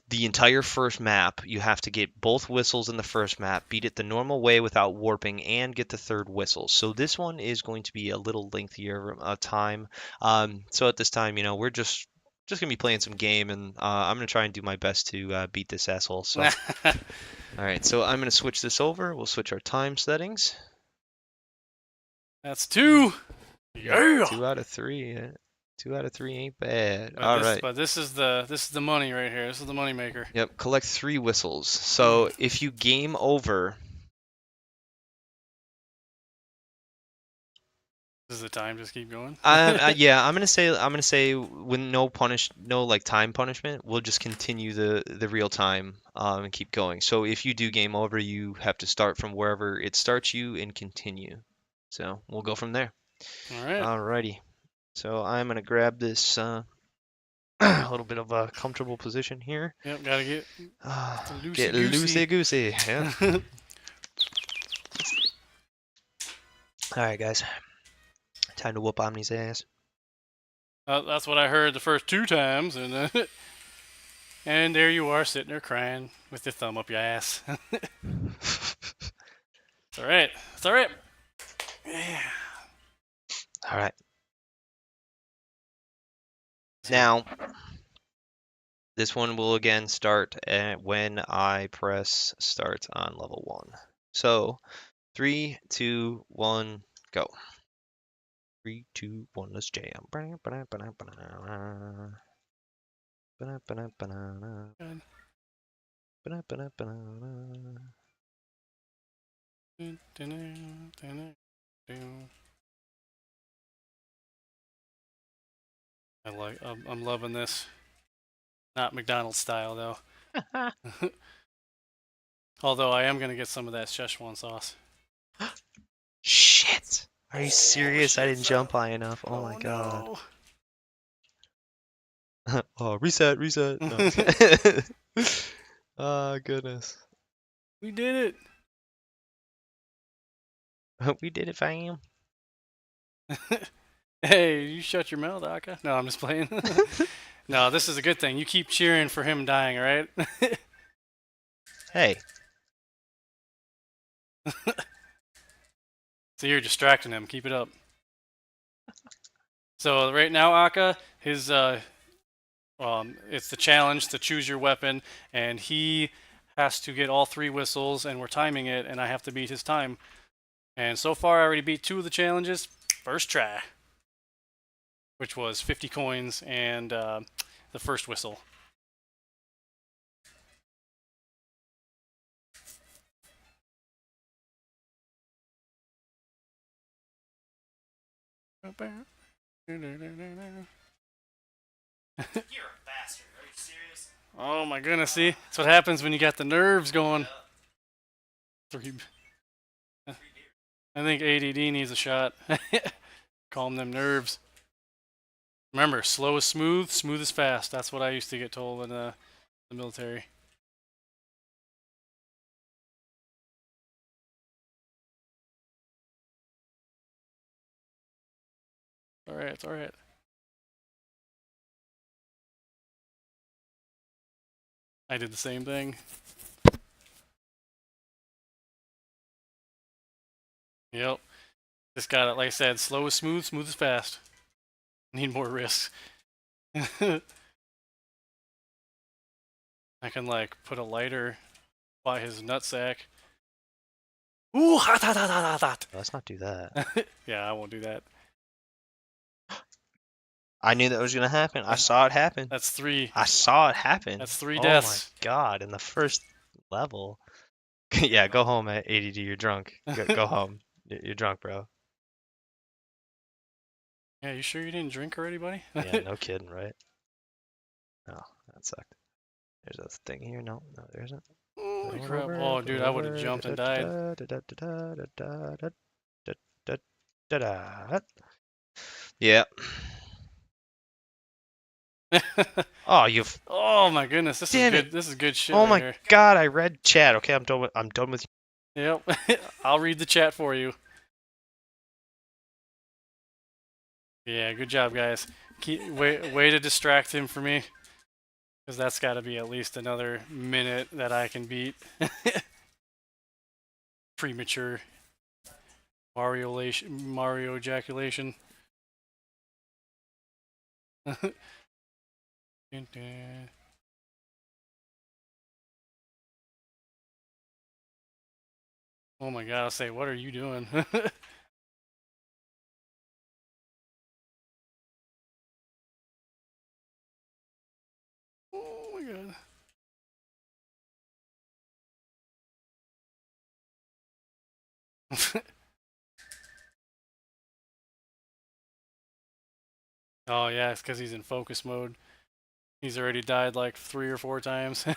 the entire first map. You have to get both whistles in the first map, beat it the normal way without warping, and get the third whistle. So this one is going to be a little lengthier time. So at this time, you know, we're just gonna be playing some game, and I'm gonna try and do my best to beat this asshole. So, all right. So I'm gonna switch this over. We'll switch our time settings. That's 2. Yeah. 2 out of 3. 2 out of 3 ain't bad. But All this, right. But this is the money right here. This is the money maker. Yep. Collect 3 whistles. So if you game over. This is the time. Just keep going. Yeah, I'm gonna say when no like time punishment, we'll just continue the real time and keep going. So if you do game over, you have to start from wherever it starts you and continue. So we'll go from there. All right. Alrighty. So I'm gonna grab this a little bit of a comfortable position here. Yep. Gotta get Get loosey-goosey. loosey goosey. Yeah. All right, guys. Time to whoop Omni's ass. That's what I heard the first 2 times, and and there you are sitting there crying with your thumb up your ass. It's all right. It's all right. Yeah. All right. Now, this one will again start when I press start on level 1. So, 3, 2, 1, go. 3, 2, 1, let's jam. I'm loving this. Not McDonald's style though. Although I am gonna get some of that Szechuan sauce. Shit! Are you serious? I shit, didn't son. jump high enough. Oh my god. No. Oh, reset. No. Oh, goodness. We did We did it, fam. it. Hey, you shut your mouth, Aka. No, I'm just playing. No, this is a good thing. You keep cheering for him dying, all right? Hey. So you're distracting him. Keep it up. So right now, Aka, his it's the challenge to choose your weapon, and he has to get all 3 whistles, and we're timing it, and I have to beat his time. And so far, I already beat 2 of the challenges, first try, which was 50 coins and the first whistle. You're a bastard. Are you serious? Oh my goodness, see? That's what happens when you got the nerves going. 3. I think ADD needs a shot. Calm them nerves. Remember, slow is smooth, smooth is fast. That's what I used to get told in the military. Alright, it's alright. I did the same thing. Yep. Just got it, like I said, slow is smooth, smooth is fast. Need more risks. I can, like, put a lighter by his nutsack. Ooh, hot, hot, hot, hot, hot. Let's not do that. Yeah, I won't do that. I knew that was gonna happen. I saw it happen. That's 3. I saw it happen. That's 3 Oh deaths. my god! In the first level. Yeah, go home at ADD. You're drunk. Go home. You're drunk, bro. Yeah, you sure you didn't drink already, buddy? Yeah, no kidding, right? Oh, that sucked. There's a thing here. No, there isn't. Holy crap. Oh, dude, I would have jumped and died. Yeah. Oh, you've. Oh my goodness, this Damn is it. good. This is good shit. Oh right my here. god! I read chat. Okay, I'm done with. Yep. I'll read the chat for you. Yeah, good job, guys. Way to distract him for me. Because that's got to be at least another minute that I can beat. Premature Mario ejaculation. Oh my god, I'll say, what are you doing? Oh my god. Oh yeah, it's because he's in focus mode. He's already died like 3 or 4 times. You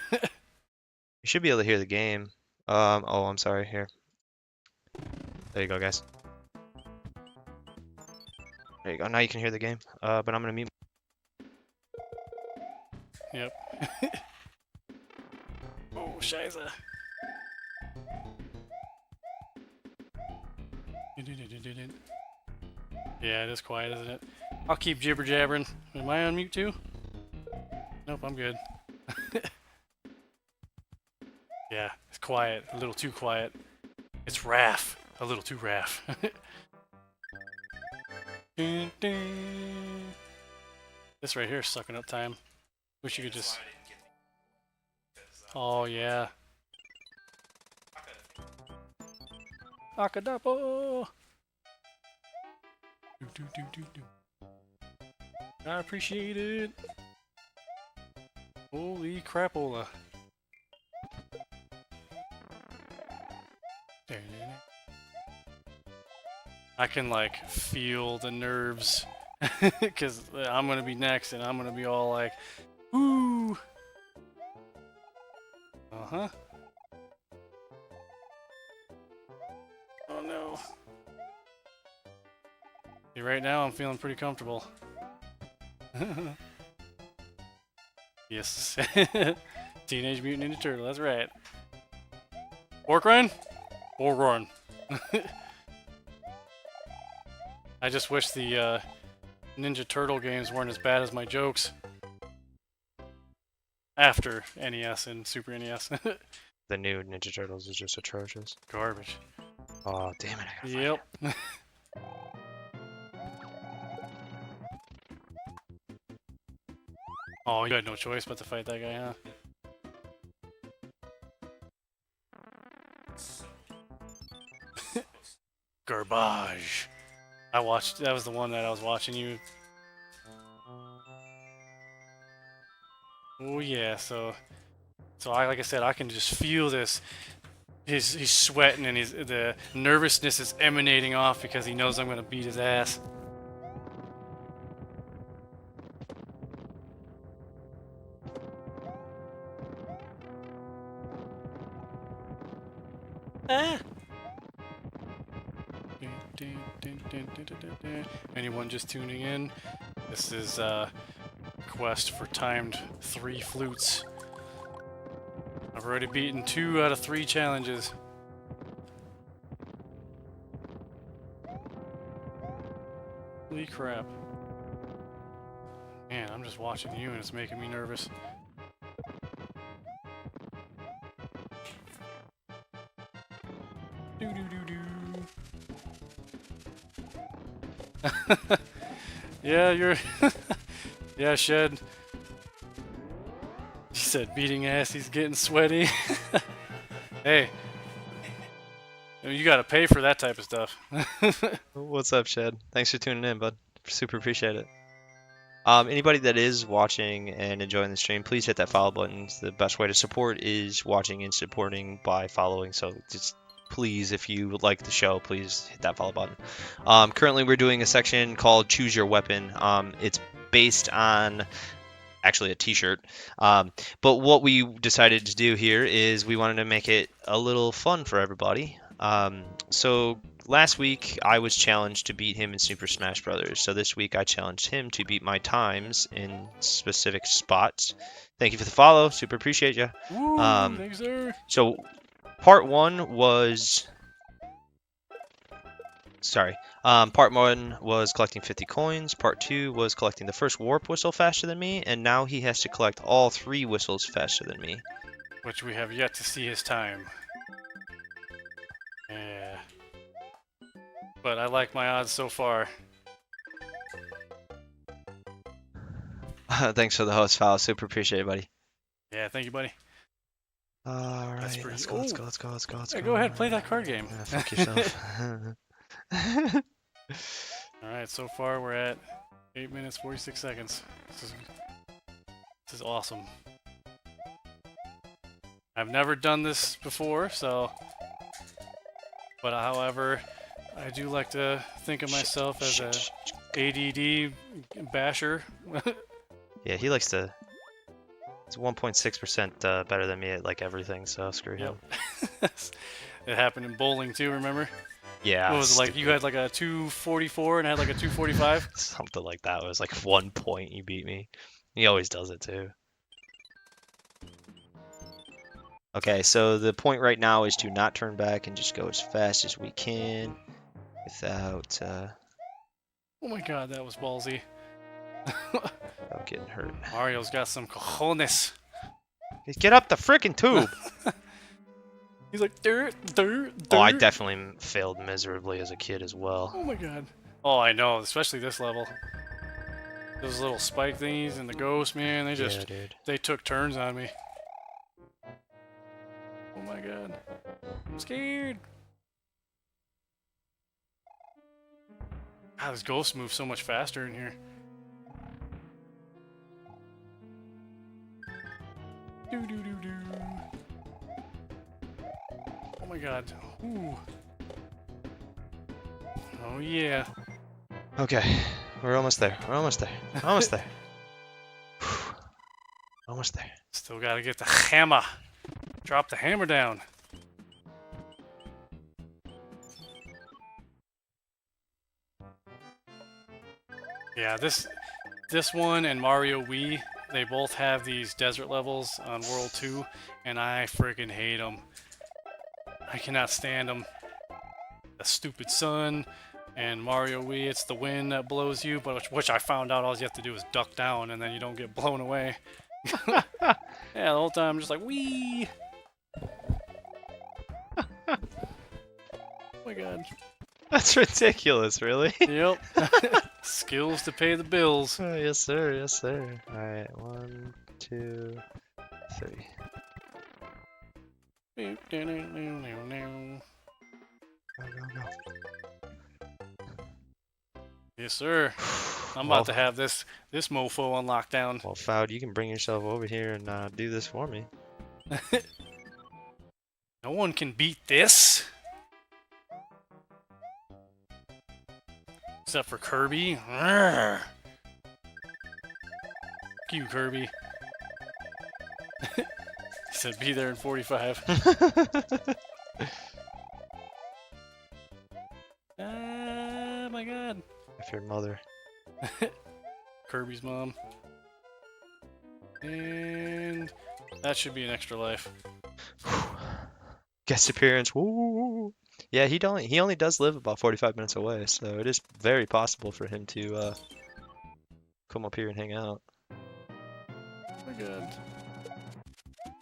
should be able to hear the game. Oh, I'm sorry. Here. There you go, guys. There you go. Now you can hear the game. But I'm gonna mute. Yep. Oh, Shiza. Yeah, it is quiet, isn't it? I'll keep jibber jabbering. Am I on mute too? Nope, I'm good. Yeah, it's quiet. A little too quiet. It's Raph. A little too Raph. This right here is sucking up time. Wish you could just... Oh, yeah. Akadapo! I appreciate it. Holy crapola. I can like feel the nerves because I'm gonna be next and I'm gonna be all like, woo! Uh-huh. Oh no. See, right now I'm feeling pretty comfortable. Yes. Teenage Mutant Ninja Turtle, that's right. Pork run? Pork run. I just wish the Ninja Turtle games weren't as bad as my jokes. After NES and Super NES. The new Ninja Turtles is just atrocious. Garbage. Oh, damn it. I gotta Yep. Oh, you had no choice but to fight that guy, huh? Garbage. I watched. That was the one that I was watching you. Oh yeah. So like I said, I can just feel this. He's sweating and the nervousness is emanating off because he knows I'm gonna beat his ass. Ah. Anyone just tuning in? This is quest for timed 3 flutes. I've already beaten 2 out of 3 challenges. Holy crap. Man, I'm just watching you and it's making me nervous. Do do do do. Yeah, you're. Yeah, Shed. She said beating ass, he's getting sweaty. Hey. You gotta pay for that type of stuff. What's up, Shed? Thanks for tuning in, bud. Super appreciate it. Anybody that is watching and enjoying the stream, please hit that follow button. The best way to support is watching and supporting by following. So just please, if you like the show, please hit that follow button. Currently, we're doing a section called Choose Your Weapon. It's based on actually a t-shirt. But what we decided to do here is we wanted to make it a little fun for everybody. So last week I was challenged to beat him in Super Smash Brothers. So this week I challenged him to beat my times in specific spots. Thank you for the follow. Super appreciate you. Woo, thanks, sir. So part one was part 1 was collecting 50 coins. Part 2 was collecting the first warp whistle faster than me, and now he has to collect all 3 whistles faster than me. Which we have yet to see his time. Yeah. But I like my odds so far. Thanks for the host, File. Super appreciate it, buddy. Yeah, thank you, buddy. Alright, That's pretty- let's go. Hey, go ahead, play that card game. Fuck yourself. Alright, so far we're at 8 minutes, 46 seconds. This is awesome. I've never done this before, so... But however, I do like to think of myself as a ADD basher. Yeah, he likes to... It's 1.6% better than me at like everything, so screw him. It happened in bowling too, remember? Yeah. What was it, like you had like a 244 and I had like a 245? Something like that. It was like 1 point you beat me. He always does it too. Okay, so the point right now is to not turn back and just go as fast as we can without Oh my god, that was ballsy. without getting hurt. Mario's got some cojones. Get up the frickin' tube! He's like, dirt, dirt, dirt. Oh, I definitely failed miserably as a kid as well. Oh my god. Oh, I know, especially this level. Those little spike thingies and the ghost, man, they just, Yeah, dude. they took turns on me. Oh my god. I'm scared. Ah, this ghost moves so much faster in here. Do do do do. Oh my god. Ooh. Oh yeah. Okay, we're almost there. We're almost there. Almost there. Almost there. Still gotta get the hammer. Drop the hammer down. Yeah, this one and Mario Wii, they both have these desert levels on World 2, and I friggin' hate them. I cannot stand them. The stupid sun, and Mario Wii, it's the wind that blows you, but which I found out all you have to do is duck down, and then you don't get blown away. Yeah, the whole time I'm just like, wee. Oh my god. That's ridiculous, really. Yep. Skills to pay the bills. Oh, yes, sir. Yes, sir. All right, 1, 2, 3. Go, Go, go, go. Yes, sir. I'm about to have this mofo on lockdown. Well, Foud, you can bring yourself over here and do this for me. No one can beat this. Except for Kirby. Fuck you, Kirby. He said be there in 45. Oh my god. If your mother. Kirby's mom. And that should be an extra life. Guest appearance. Woo! Yeah, he only does live about 45 minutes away, so it is very possible for him to come up here and hang out. Oh my god.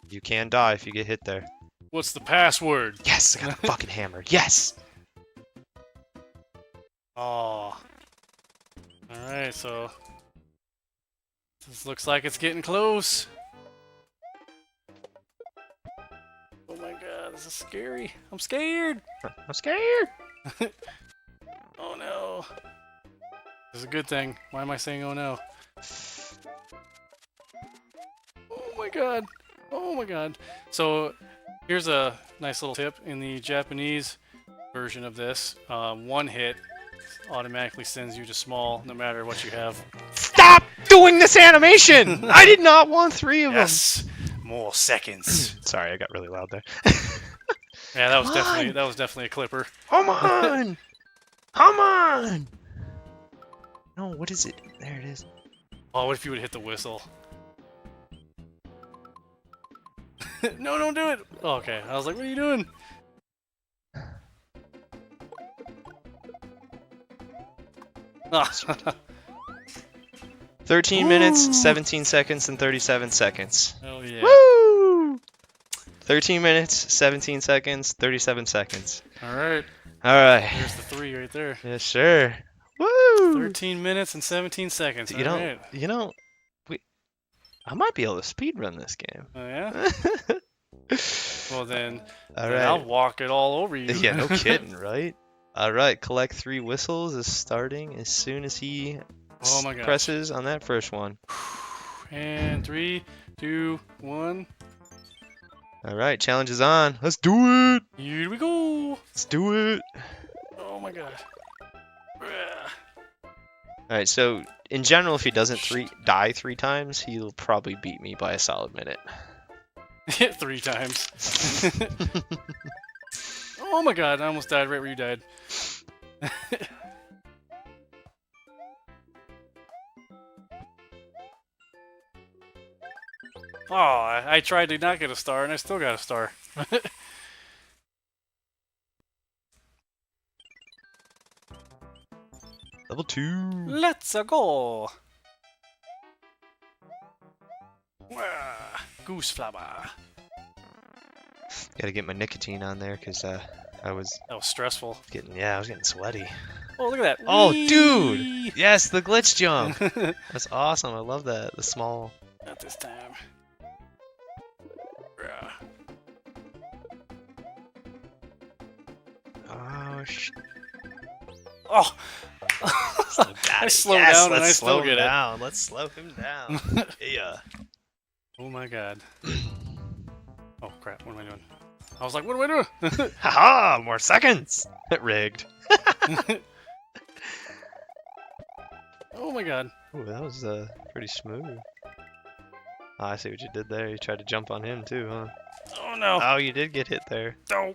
You can die if you get hit there. What's the password? Yes, I got the fucking hammer. Yes. Oh. Alright, so this looks like it's getting close. Oh my god, this is scary. I'm scared. I'm scared. Oh no. This is a good thing. Why am I saying oh no? Oh my god. Oh my god. So here's a nice little tip. In the Japanese version of this, one hit automatically sends you to small no matter what you have. Stop doing this animation! I did not want 3 of Yes! More seconds. them. Sorry, I got really loud there. Yeah, that was definitely a clipper. Come on! Come on! No, what is it? There it is. Oh, what if you would hit the whistle? No, don't do it! Oh, okay, I was like, what are you doing? Ah. 13 minutes, 17 seconds, and 37 seconds. Oh yeah. Woo! 13 minutes, 17 seconds, 37 seconds. Alright, Alright. there's the 3 right there. Yes, sure. Woo! 13 minutes and 17 seconds. Alright. I might be able to speedrun this game. Oh yeah? Well then, Alright. I'll walk it all over you. Yeah, no kidding, right? Alright, collect 3 whistles is starting as soon as he Oh my gosh. presses on that first one. And 3, 2, 1. Alright, challenge is on. Let's do it! Here we go! Let's do it! Oh my god. Alright, so in general, if he doesn't die 3 times, he'll probably beat me by a solid minute. Hit 3 times. Oh my god, I almost died right where you died. Oh, I tried to not get a star and I still got a star. Level 2! Let's go! Goose flabber. Gotta get my nicotine on there, because I was That was stressful. I was getting sweaty. Oh, look at that. Oh, Whee! dude! Yes, the glitch jump! That's awesome, I love that. The small... Not this time. Oh, Oh! I slowed down and I let's still slow get him it. down. Let's slow him down. Yeah. Oh my god. Oh crap, what am I doing? I was like, what am I doing? Haha! More seconds! Rigged. Oh my god. Ooh, that was pretty smooth. Oh, I see what you did there. You tried to jump on him too, huh? Oh no. Oh, you did get hit there. No.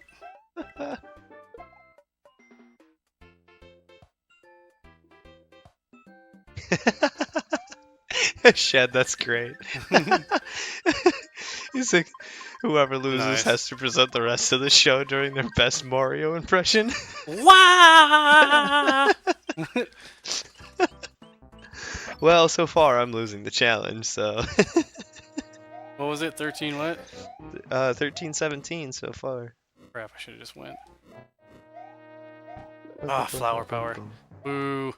Shed, that's great. He's like, whoever loses Nice. has to present the rest of the show during their best Mario impression. Wah! Well, so far I'm losing the challenge, so What was it? 13 what? 13-17 so far. Crap, I should have just went. Ah, flower power. Boo.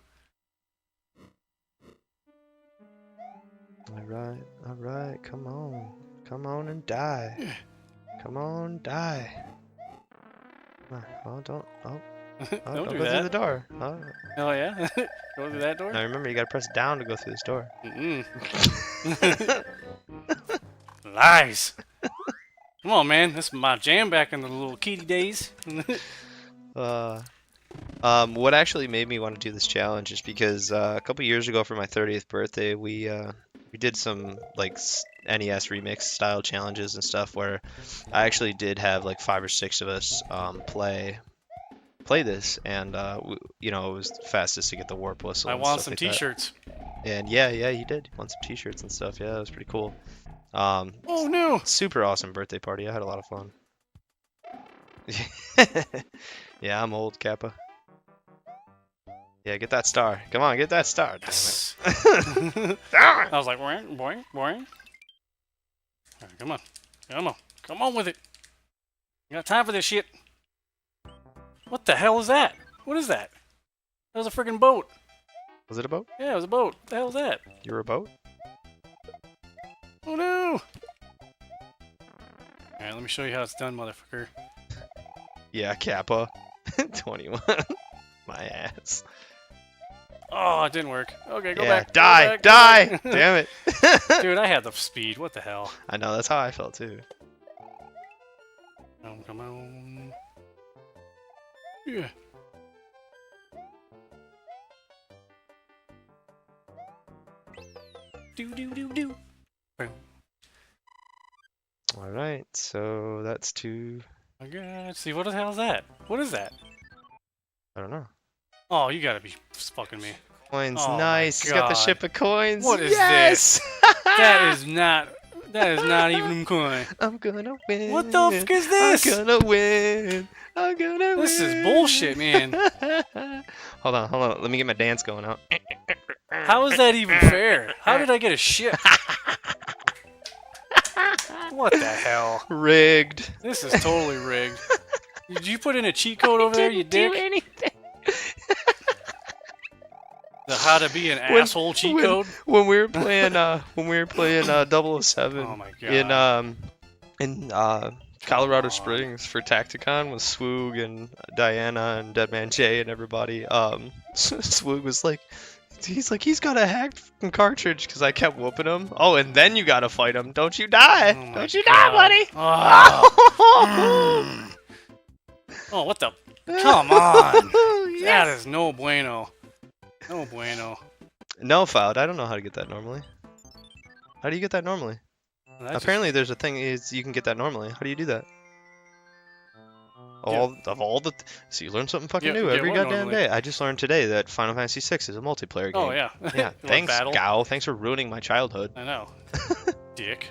Alright, come on and die. Come on, die. Come on, oh, don't, oh. Oh, Don't do go through that. the door. Oh. Oh yeah. Go through that door. Now remember, you gotta press down to go through this door. Mm-mm. Lies. Come on, man. This is my jam back in the little kitty days. What actually made me want to do this challenge is because a couple years ago for my 30th birthday, we did some like NES remix style challenges and stuff where I actually did have like 5 or 6 of us play this, and you know, it was fastest to get the warp whistle. I and want stuff some like that. T-shirts. And yeah, you did. You want some T-shirts and stuff. Yeah, it was pretty cool. Oh no! Super awesome birthday party. I had a lot of fun. Yeah, I'm old, Kappa. Yeah, get that star. Come on, get that star. Damn Yes. it. I was like, boing, boing, boing. Alright, come on. Come on. Come on with it. You got time for this shit. What the hell is that? What is that? That was a freaking boat. Was it a boat? Yeah, it was a boat. What the hell is that? You're a boat? Oh no! Alright, let me show you how it's done, motherfucker. Yeah, Kappa. 21. My ass. Oh, it didn't work. Okay, go Yeah, back. die! Go back, Die! go back. Damn it. Dude, I had the speed. What the hell? I know, that's how I felt too. Oh, come on. Yeah. Do do do do. Boom. Alright, so that's two. My God. See, what the hell is that? What is that? I don't know. Oh, you gotta be fucking me. Coins, Oh my nice. He's got the God. ship of coins. What is yes! That is not even a coin. I'm gonna win. What the fuck is this? I'm gonna win. I'm gonna win. This is bullshit, man. Hold on. Let me get my dance going out. How is that even fair? How did I get a ship? What the hell? Rigged. This is totally rigged. Did you put in a cheat code over there, you dick? Anything. The how to be an asshole cheat code? When we were playing 007 Oh my God. in Colorado Springs for Tacticon with Swoog and Diana and Deadman Jay and everybody, Swoog was like, he's got a hacked fucking cartridge because I kept whooping him. Oh, and then you gotta fight him. Don't you die. Oh my Don't you die, God. buddy. Oh. Oh, what the? Come on. Yes. That is no bueno. No bueno. No, Foud, I don't know how to get that normally. How do you get that normally? That's just- Apparently there's a thing is you can get that normally. How do you do that? Yeah. So you learn something fucking Yeah, new yeah, every what goddamn normally? day. I just learned today that Final Fantasy VI is a multiplayer game. Oh yeah. Yeah, What, thanks, battle? Gao. Thanks for ruining my childhood. I know. Dick.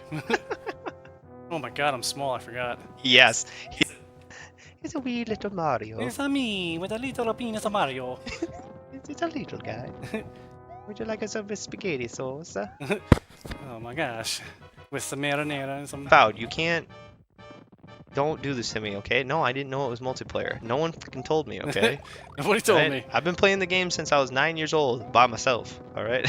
Oh my God, I'm small. I forgot. Yes. He's a wee little Mario. It's a me with a little penis of Mario. He's a little guy. Would you like some spaghetti sauce? Oh my gosh. With some marinara and some. Foud, you can't. Don't do this to me, okay? No, I didn't know it was multiplayer. No one freaking told me, okay? Nobody told Right? me. I've been playing the game since I was 9 years old by myself, alright?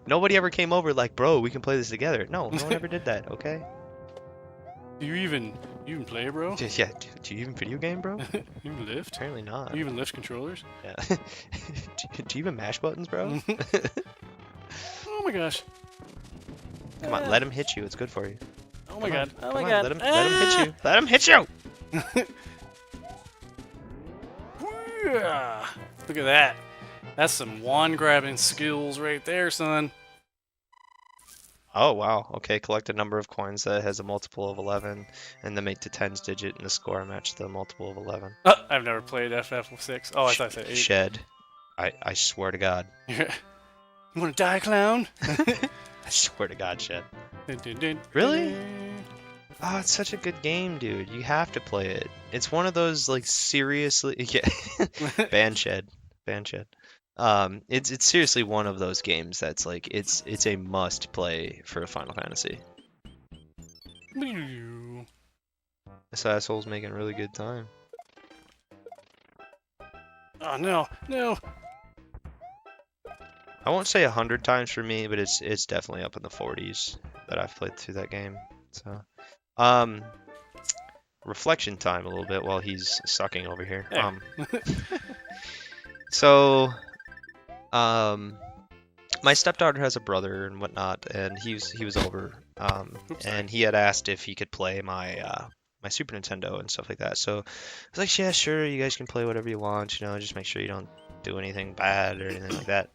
Nobody ever came over like, bro, we can play this together. No, no one ever did that, okay? Do you even play, bro? Yeah, do you even video game, bro? You even lift? Apparently not. You even lift controllers? Yeah. do you even mash buttons, bro? Oh my gosh. Come on, let him hit you. It's good for you. Oh my Come on, God. Oh come my on, God. let him hit you. Let him hit you! Yeah. Look at that. That's some wand grabbing skills right there, son. Oh, wow. Okay, collect a number of coins that has a multiple of 11, and then make the tens digit and the score match the multiple of 11. I've never played FF6. Oh, I thought I said 8. Shed. I swear to God. You wanna die, clown? I swear to God, Shed. Really? Oh, it's such a good game, dude. You have to play it. It's one of those, like, seriously... Yeah. Ban Shed. Ban Shed. It's seriously one of those games that's, like, it's a must-play for a Final Fantasy. This asshole's making really good time. Oh, no. No. I won't say 100 times for me, but it's definitely up in the 40s that I've played through that game. So, reflection time a little bit while he's sucking over here. Hey. So, my stepdaughter has a brother and whatnot, and he was over, Oops, and he had asked if he could play my my Super Nintendo and stuff like that. So I was like, yeah, sure, you guys can play whatever you want, you know, just make sure you don't do anything bad or anything like that.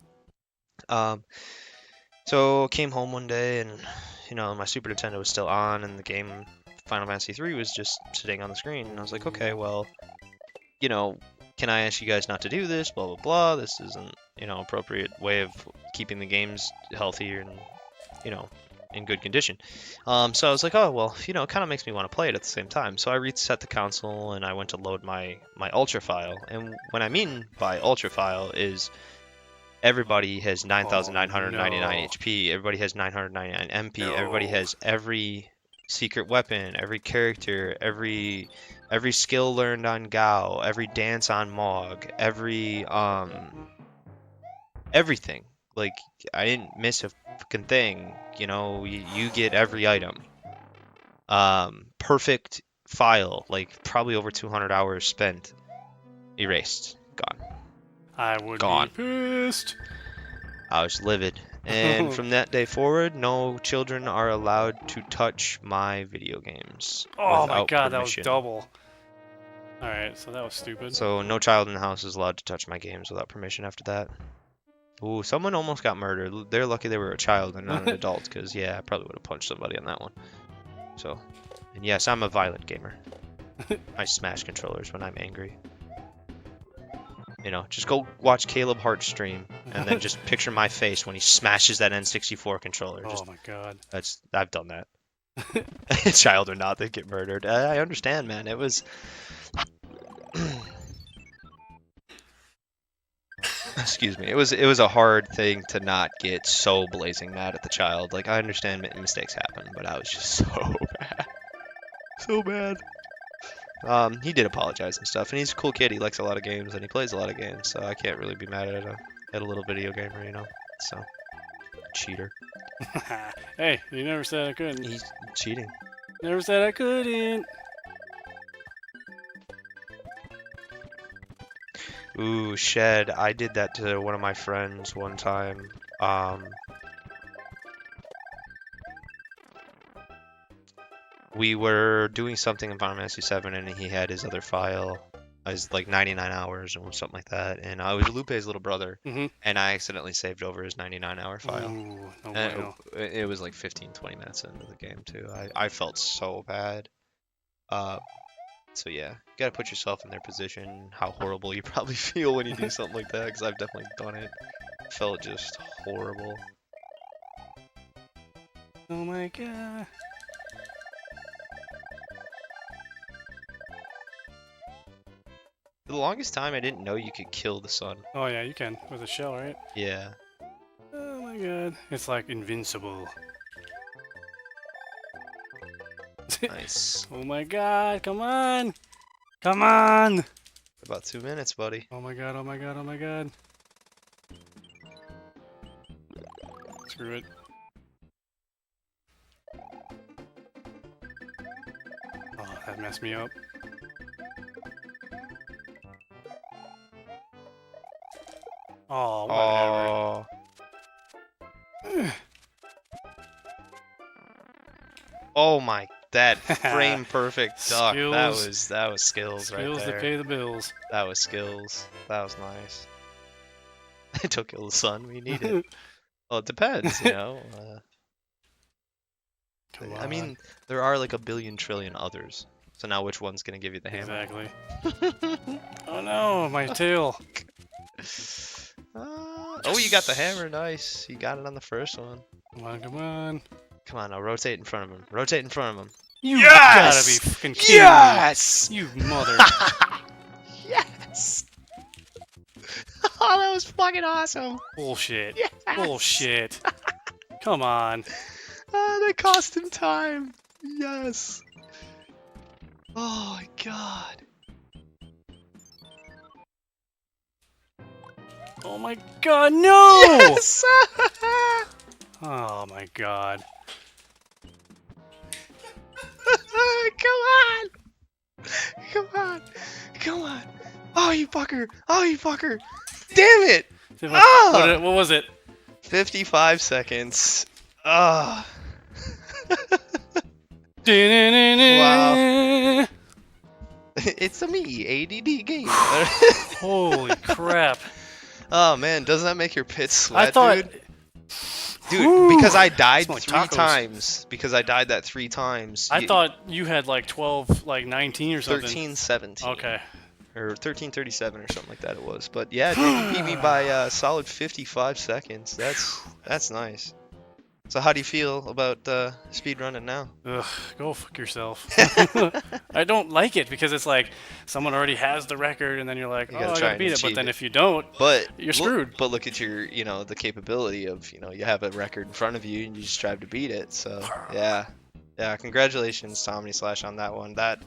So came home one day and, you know, my Super Nintendo was still on and the game Final Fantasy 3 was just sitting on the screen, and I was like, okay, well, you know, can I ask you guys not to do this? Blah blah blah. This isn't, you know, appropriate way of keeping the games healthy and, you know, in good condition. So I was like, oh well, you know, it kind of makes me want to play it at the same time. So I reset the console and I went to load my Ultra file. And what I mean by Ultra file is everybody has 9,999 HP. Everybody has 999 MP. Everybody has every secret weapon, every character, every skill learned on Gao, every dance on Mog, every everything. Like, I didn't miss a fucking thing. You know, you get every item. Perfect file, like probably over 200 hours spent. Erased. Gone. I would Gone. be pissed. I was livid. And from that day forward, no children are allowed to touch my video games. Oh my without god, that was permission. double. Alright, so that was stupid. So no child in the house is allowed to touch my games without permission after that. Ooh, someone almost got murdered. They're lucky they were a child and not an adult, because, yeah, I probably would have punched somebody on that one. So, and yes, I'm a violent gamer. I smash controllers when I'm angry. You know, just go watch Caleb Hart's stream, and then just picture my face when he smashes that N64 controller. Oh my god. I've done that. Child or not, they get murdered. I understand, man. It was... Excuse me. It was a hard thing to not get so blazing mad at the child. Like, I understand mistakes happen, but I was just so bad. So bad. He did apologize and stuff, and he's a cool kid. He likes a lot of games, and he plays a lot of games, so I can't really be mad at a little video gamer, you know? So, cheater. Hey, you never said I couldn't. He's cheating. Never said I couldn't. Ooh, Shed. I did that to one of my friends one time. We were doing something in Final Fantasy 7 and he had his other file. His like 99 hours or something like that. And I was Lupe's little brother. Mhm. And I accidentally saved over his 99-hour file. Ooh, no And bueno. it was like 15-20 minutes into the game too. I felt so bad. So yeah, you gotta put yourself in their position, how horrible you probably feel when you do something like that, because I've definitely done it. Felt just horrible. Oh my god. For the longest time, I didn't know you could kill the sun. Oh yeah, you can with a shell, right? Yeah. Oh my god. It's like invincible. Nice. Oh my god, come on! Come on! About 2 minutes, buddy. Oh my god, oh my god, oh my god. Screw it. Oh, that messed me up. Oh, whatever. Oh. Oh my, that frame perfect duck. Skills. That was skills right Skills there. that pay the bills. That was skills. That was nice. To kill the sun, we need it. Well, it depends, you know. Come I mean, on. there are like a billion trillion others. So now which one's gonna give you the hammer? Exactly. Oh no, my tail. Oh, you got the hammer. Nice. You got it on the first one. Come on, come on. Come on, now rotate in front of him. Rotate in front of him. You Yes! gotta be fucking kidding Yes! me. You mother. Yes! Oh, that was fucking awesome. Bullshit. Yes! Bullshit. Come on. Oh, they cost him time. Yes. Oh my god. Oh my god, no! Yes! Oh my god. Come on! Come on. Come on. Oh, you fucker. Oh, you fucker. Damn it. What was it? 55 seconds. Ah. Wow. It's a me, ADD game. Holy crap. Oh man, doesn't that make your pits sweat, I thought... dude? Dude, because I died It's like 3 tacos. times. Because I died that 3 times. I thought you had like 12, like 19 or something. 13-17. Okay. Or 13:37 or something like that it was. But yeah, dude, you beat me by a solid 55 seconds. That's nice. So how do you feel about speedrunning now? Ugh, go fuck yourself. I don't like it because it's like someone already has the record and then you're like, You oh, gotta I try gotta and beat it. But achieve then it. if you don't, But you're screwed. But look at your, the capability of, you have a record in front of you and you just strive to beat it. So yeah, congratulations, Tommy Slash, on that one. That,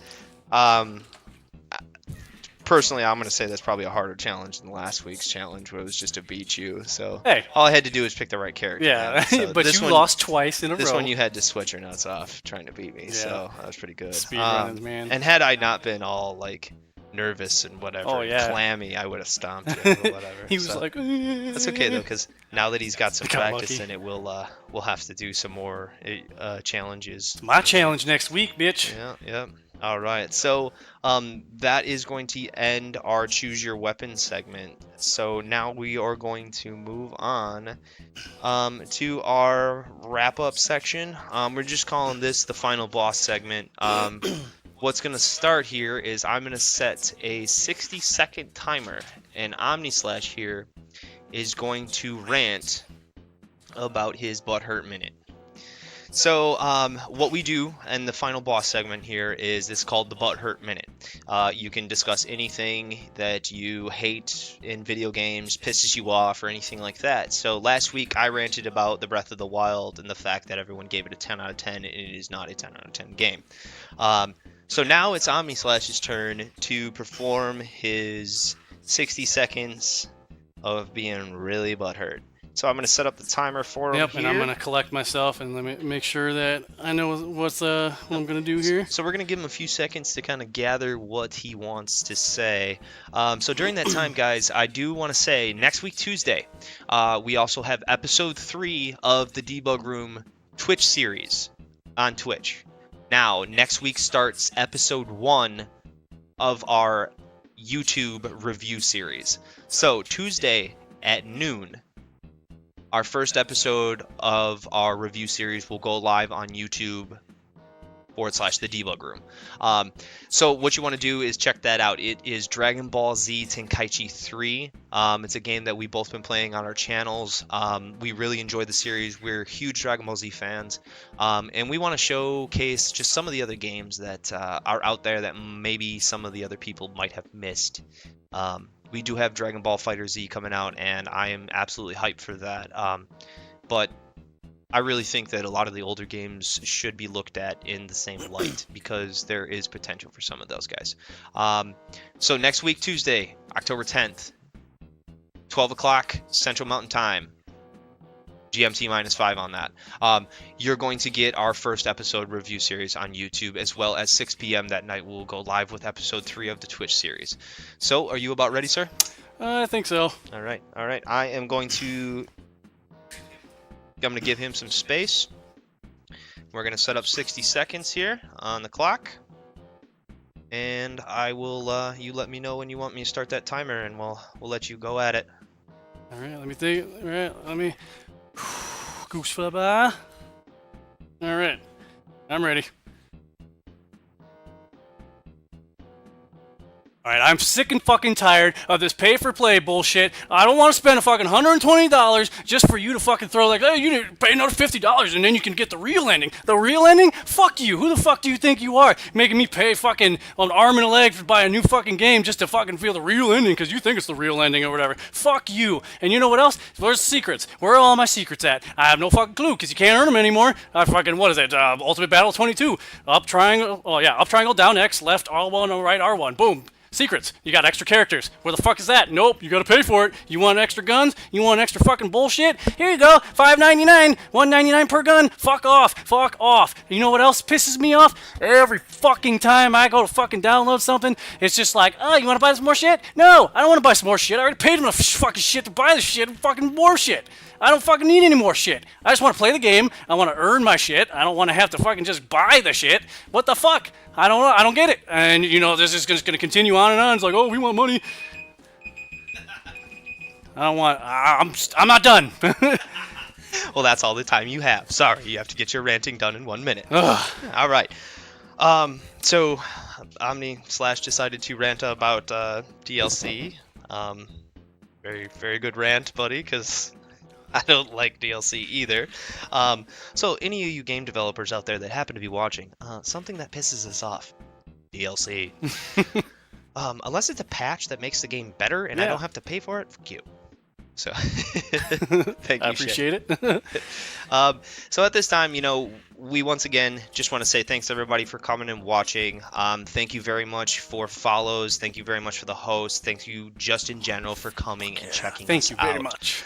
personally, I'm gonna say that's probably a harder challenge than last week's challenge, where it was just to beat you. So Hey. all I had to do was pick the right character. Yeah, man. So but this you one- lost twice in a This row. one you had to switch your nuts off trying to beat me, Yeah. so that was pretty good. Speedrunners, man. And had I not been all like nervous and whatever, Oh, yeah. clammy, I would have stomped you or whatever. He was so. like, That's okay though, because now that he's got some Got practice lucky. in it, we'll have to do some more challenges. My challenge next week, bitch. Yeah. All right. So that is going to end our choose your weapon segment. So now we are going to move on to our wrap up section. We're just calling this the final boss segment. What's going to start here is I'm going to set a 60-second timer, and OmniSlash here is going to rant about his Butthurt minute. So what we do in the final boss segment here is it's called the Butthurt Minute. You can discuss anything that you hate in video games, pisses you off, or anything like that. So last week I ranted about the Breath of the Wild and the fact that everyone gave it a 10 out of 10 and it is not a 10 out of 10 game. So now it's OmniSlash's turn to perform his 60 seconds of being really butthurt. So I'm going to set up the timer for him Yep, here. and I'm gonna collect myself and let me make sure that I know what I'm gonna do here. So we're going to give him a few seconds to kind of gather what he wants to say. So during that time, guys, I do want to say next week, Tuesday, we also have episode 3 of the Debug Room Twitch series on Twitch. Now, next week starts episode 1 of our YouTube review series. So Tuesday at noon, our first episode of our review series will go live on YouTube / the Debug Room. So what you want to do is check that out. It is Dragon Ball Z Tenkaichi 3. It's a game that we've both been playing on our channels. We really enjoy the series. We're huge Dragon Ball Z fans. And we want to showcase just some of the other games that are out there that maybe some of the other people might have missed. We do have Dragon Ball Fighter Z coming out, and I am absolutely hyped for that. But I really think that a lot of the older games should be looked at in the same light because there is potential for some of those guys. So next week, Tuesday, October 10th, 12 o'clock Central Mountain Time, GMT -5 on that. You're going to get our first episode review series on YouTube, as well as 6 p.m. that night we'll go live with episode 3 of the Twitch series. So, are you about ready, sir? I think so. All right. I am going to... I'm going to give him some space. We're going to set up 60 seconds here on the clock. And I will, you let me know when you want me to start that timer, and we'll let you go at it. All right, let me think. All right, let me. Goose flubber. All right, I'm ready. Alright, I'm sick and fucking tired of this pay-for-play bullshit. I don't want to spend a fucking $120 just for you to fucking throw like, hey, you need to pay another $50 and then you can get the real ending. The real ending? Fuck you. Who the fuck do you think you are? Making me pay fucking an arm and a leg to buy a new fucking game just to fucking feel the real ending because you think it's the real ending or whatever. Fuck you. And you know what else? Where's the secrets? Where are all my secrets at? I have no fucking clue because you can't earn them anymore. Fucking, what is it? Ultimate Battle 22. Up triangle, oh yeah, up triangle, down X, left R1, right R1. Boom. Secrets. You got extra characters. Where the fuck is that? Nope, you gotta pay for it. You want extra guns? You want extra fucking bullshit? Here you go, $5.99, $1.99 per gun. Fuck off, fuck off. You know what else pisses me off? Every fucking time I go to fucking download something, it's just like, oh, you wanna buy some more shit? No, I don't wanna buy some more shit. I already paid enough fucking shit to buy this shit and fucking more shit. I don't fucking need any more shit. I just want to play the game. I want to earn my shit. I don't want to have to fucking just buy the shit. What the fuck? I don't know. I don't get it. And, you know, this is just going to continue on and on. It's like, oh, we want money. I don't want... I'm not done. Well, that's all the time you have. Sorry, you have to get your ranting done in 1 minute. Ugh. All right. So Omni / decided to rant about DLC. Very, very good rant, buddy, because I don't like DLC either. So any of you game developers out there that happen to be watching, something that pisses us off, DLC. Unless it's a patch that makes the game better and I don't have to pay for it, fuck you. So thank you. I appreciate it. So at this time, you know, we once again just want to say thanks everybody for coming and watching. Thank you very much for follows. Thank you very much for the host. Thank you just in general for coming and checking us out. Thank you very much.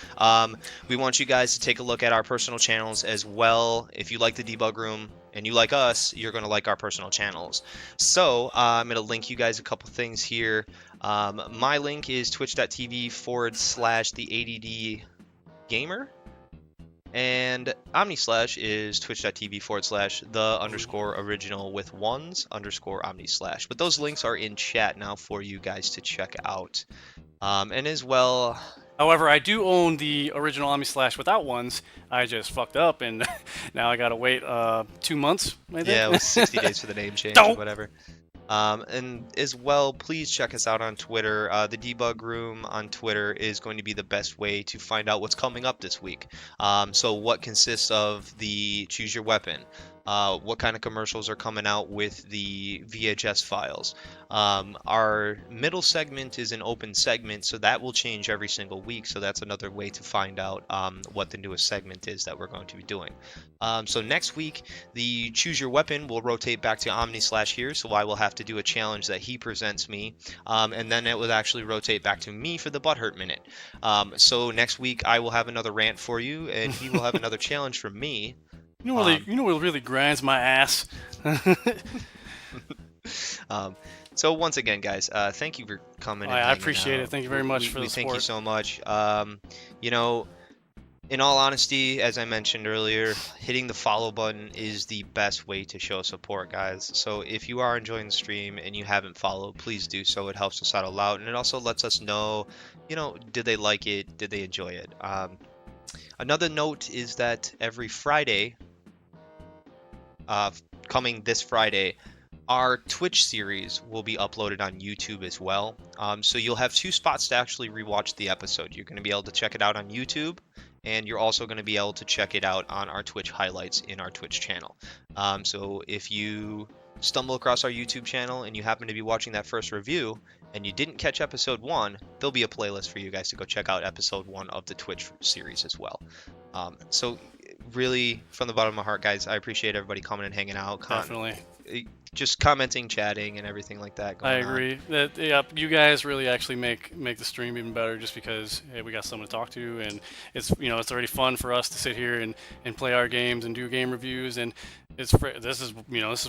We want you guys to take a look at our personal channels as well. If you like the Debug Room and you like us, you're going to like our personal channels. So I'm going to link you guys a couple things here. My link is twitch.tv/the ADD Gamer. And Omni/ is twitch.tv/the_original with ones_Omni/. But those links are in chat now for you guys to check out. And as well... However, I do own the original Omni/ without ones. I just fucked up, and now I gotta wait 2 months, I think. Yeah, it was 60 days for the name change or whatever. And as well, please check us out on Twitter. The Debug Room on Twitter is going to be the best way to find out what's coming up this week. So what consists of the Choose Your Weapon, what kind of commercials are coming out with the VHS files. Our middle segment is an open segment, so that will change every single week. So that's another way to find out what the newest segment is that we're going to be doing. So next week, the Choose Your Weapon will rotate back to Omni/ here, so I will have to do a challenge that he presents me, and then it would actually rotate back to me for the Butthurt Minute. So next week, I will have another rant for you, and he will have another challenge from me. You know what really grinds my ass? So once again, guys, thank you for coming. I appreciate it. Thank you very much for the support. Thank you so much. You know, in all honesty, as I mentioned earlier, hitting the follow button is the best way to show support, guys. So if you are enjoying the stream and you haven't followed, please do so. It helps us out a lot, and it also lets us know, you know, did they like it? Did they enjoy it? Another note is that every Friday, coming this Friday, our Twitch series will be uploaded on YouTube as well. So you'll have 2 spots to actually rewatch the episode. You're going to be able to check it out on YouTube, and you're also going to be able to check it out on our Twitch highlights in our Twitch channel. So if you stumble across our YouTube channel and you happen to be watching that first review and you didn't catch episode 1, there'll be a playlist for you guys to go check out episode 1 of the Twitch series as well. So really, from the bottom of my heart, guys, I appreciate everybody coming and hanging out. Definitely. Just commenting, chatting, and everything like that going I agree. on. You guys really actually make the stream even better, just because we got someone to talk to, and it's it's already fun for us to sit here and play our games and do game reviews, and this is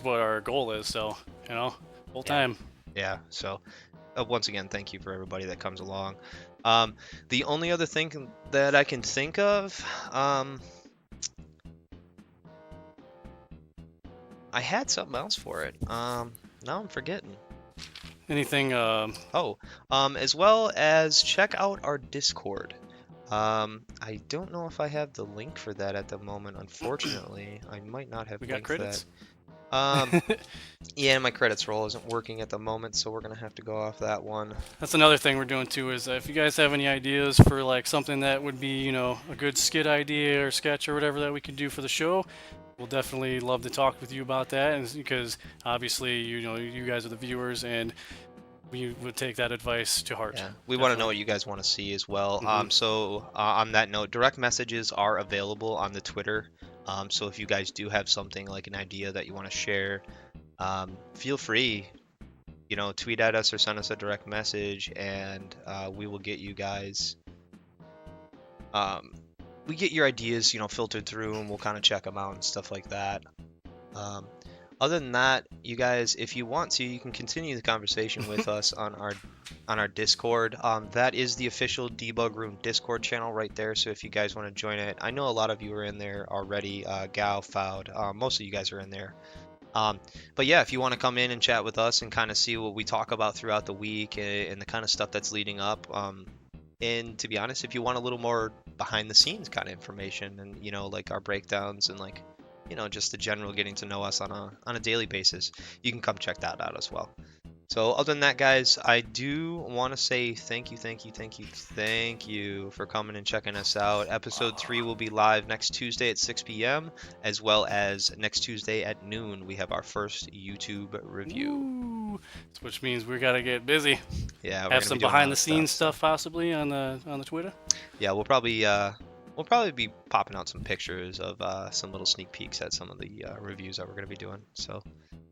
what our goal is. So full time. Yeah. So once again, thank you for everybody that comes along. The only other thing that I can think of, I had something else for it. Now I'm forgetting. Anything? As well as check out our Discord. I don't know if I have the link for that at the moment. Unfortunately, I might not have. We got credits. Yeah, my credits roll isn't working at the moment, so we're gonna have to go off that one. That's another thing we're doing too. Is if you guys have any ideas for like something that would be a good skit idea or sketch or whatever that we could do for the show, we'll definitely love to talk with you about that. And because obviously you guys are the viewers, and we would take that advice to heart. Yeah, we want to know what you guys want to see as well. So on that note, direct messages are available on the Twitter. So if you guys do have something like an idea that you want to share, feel free. you know, tweet at us or send us a direct message, and we will get you guys. We get your ideas, you know, filtered through, and we'll kind of check them out and stuff like that. Other than that, you guys, if you want to, you can continue the conversation with us on our Discord. That is the official Debug Room Discord channel right there. So if you guys want to join it, I know a lot of you are in there already. Gao, Foud, most of you guys are in there. But yeah, if you want to come in and chat with us and kind of see what we talk about throughout the week and the kind of stuff that's leading up. And to be honest, if you want a little more behind the scenes kind of information and, you know, like our breakdowns and like, you know, just the general getting to know us on a daily basis, you can come check that out as well. So other than that, guys, I do want to say thank you for coming and checking us out. Episode 3 will be live next Tuesday at 6 p.m. as well as next Tuesday at noon. We have our first YouTube review. Ooh, which means we gotta get busy. Yeah, we're Have gonna some be doing a lot behind of the scenes stuff possibly on the Twitter. Yeah, we'll probably be popping out some pictures of some little sneak peeks at some of the reviews that we're going to be doing. So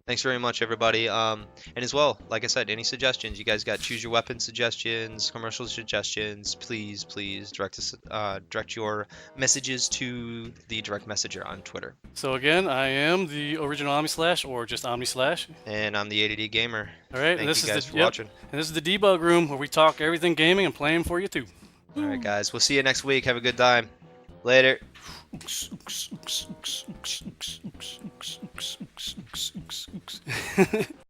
thanks very much, everybody. And as well, like I said, any suggestions, you guys got choose your weapon suggestions, commercial suggestions, please direct your messages to the direct messenger on Twitter. So again, I am the original OmniSlash, or just OmniSlash. And I'm the ADD Gamer. All right, Thank and this you is guys the for watching. And this is the Debug Room, where we talk everything gaming and playing for you too. All right, guys. We'll see you next week. Have a good time. Later.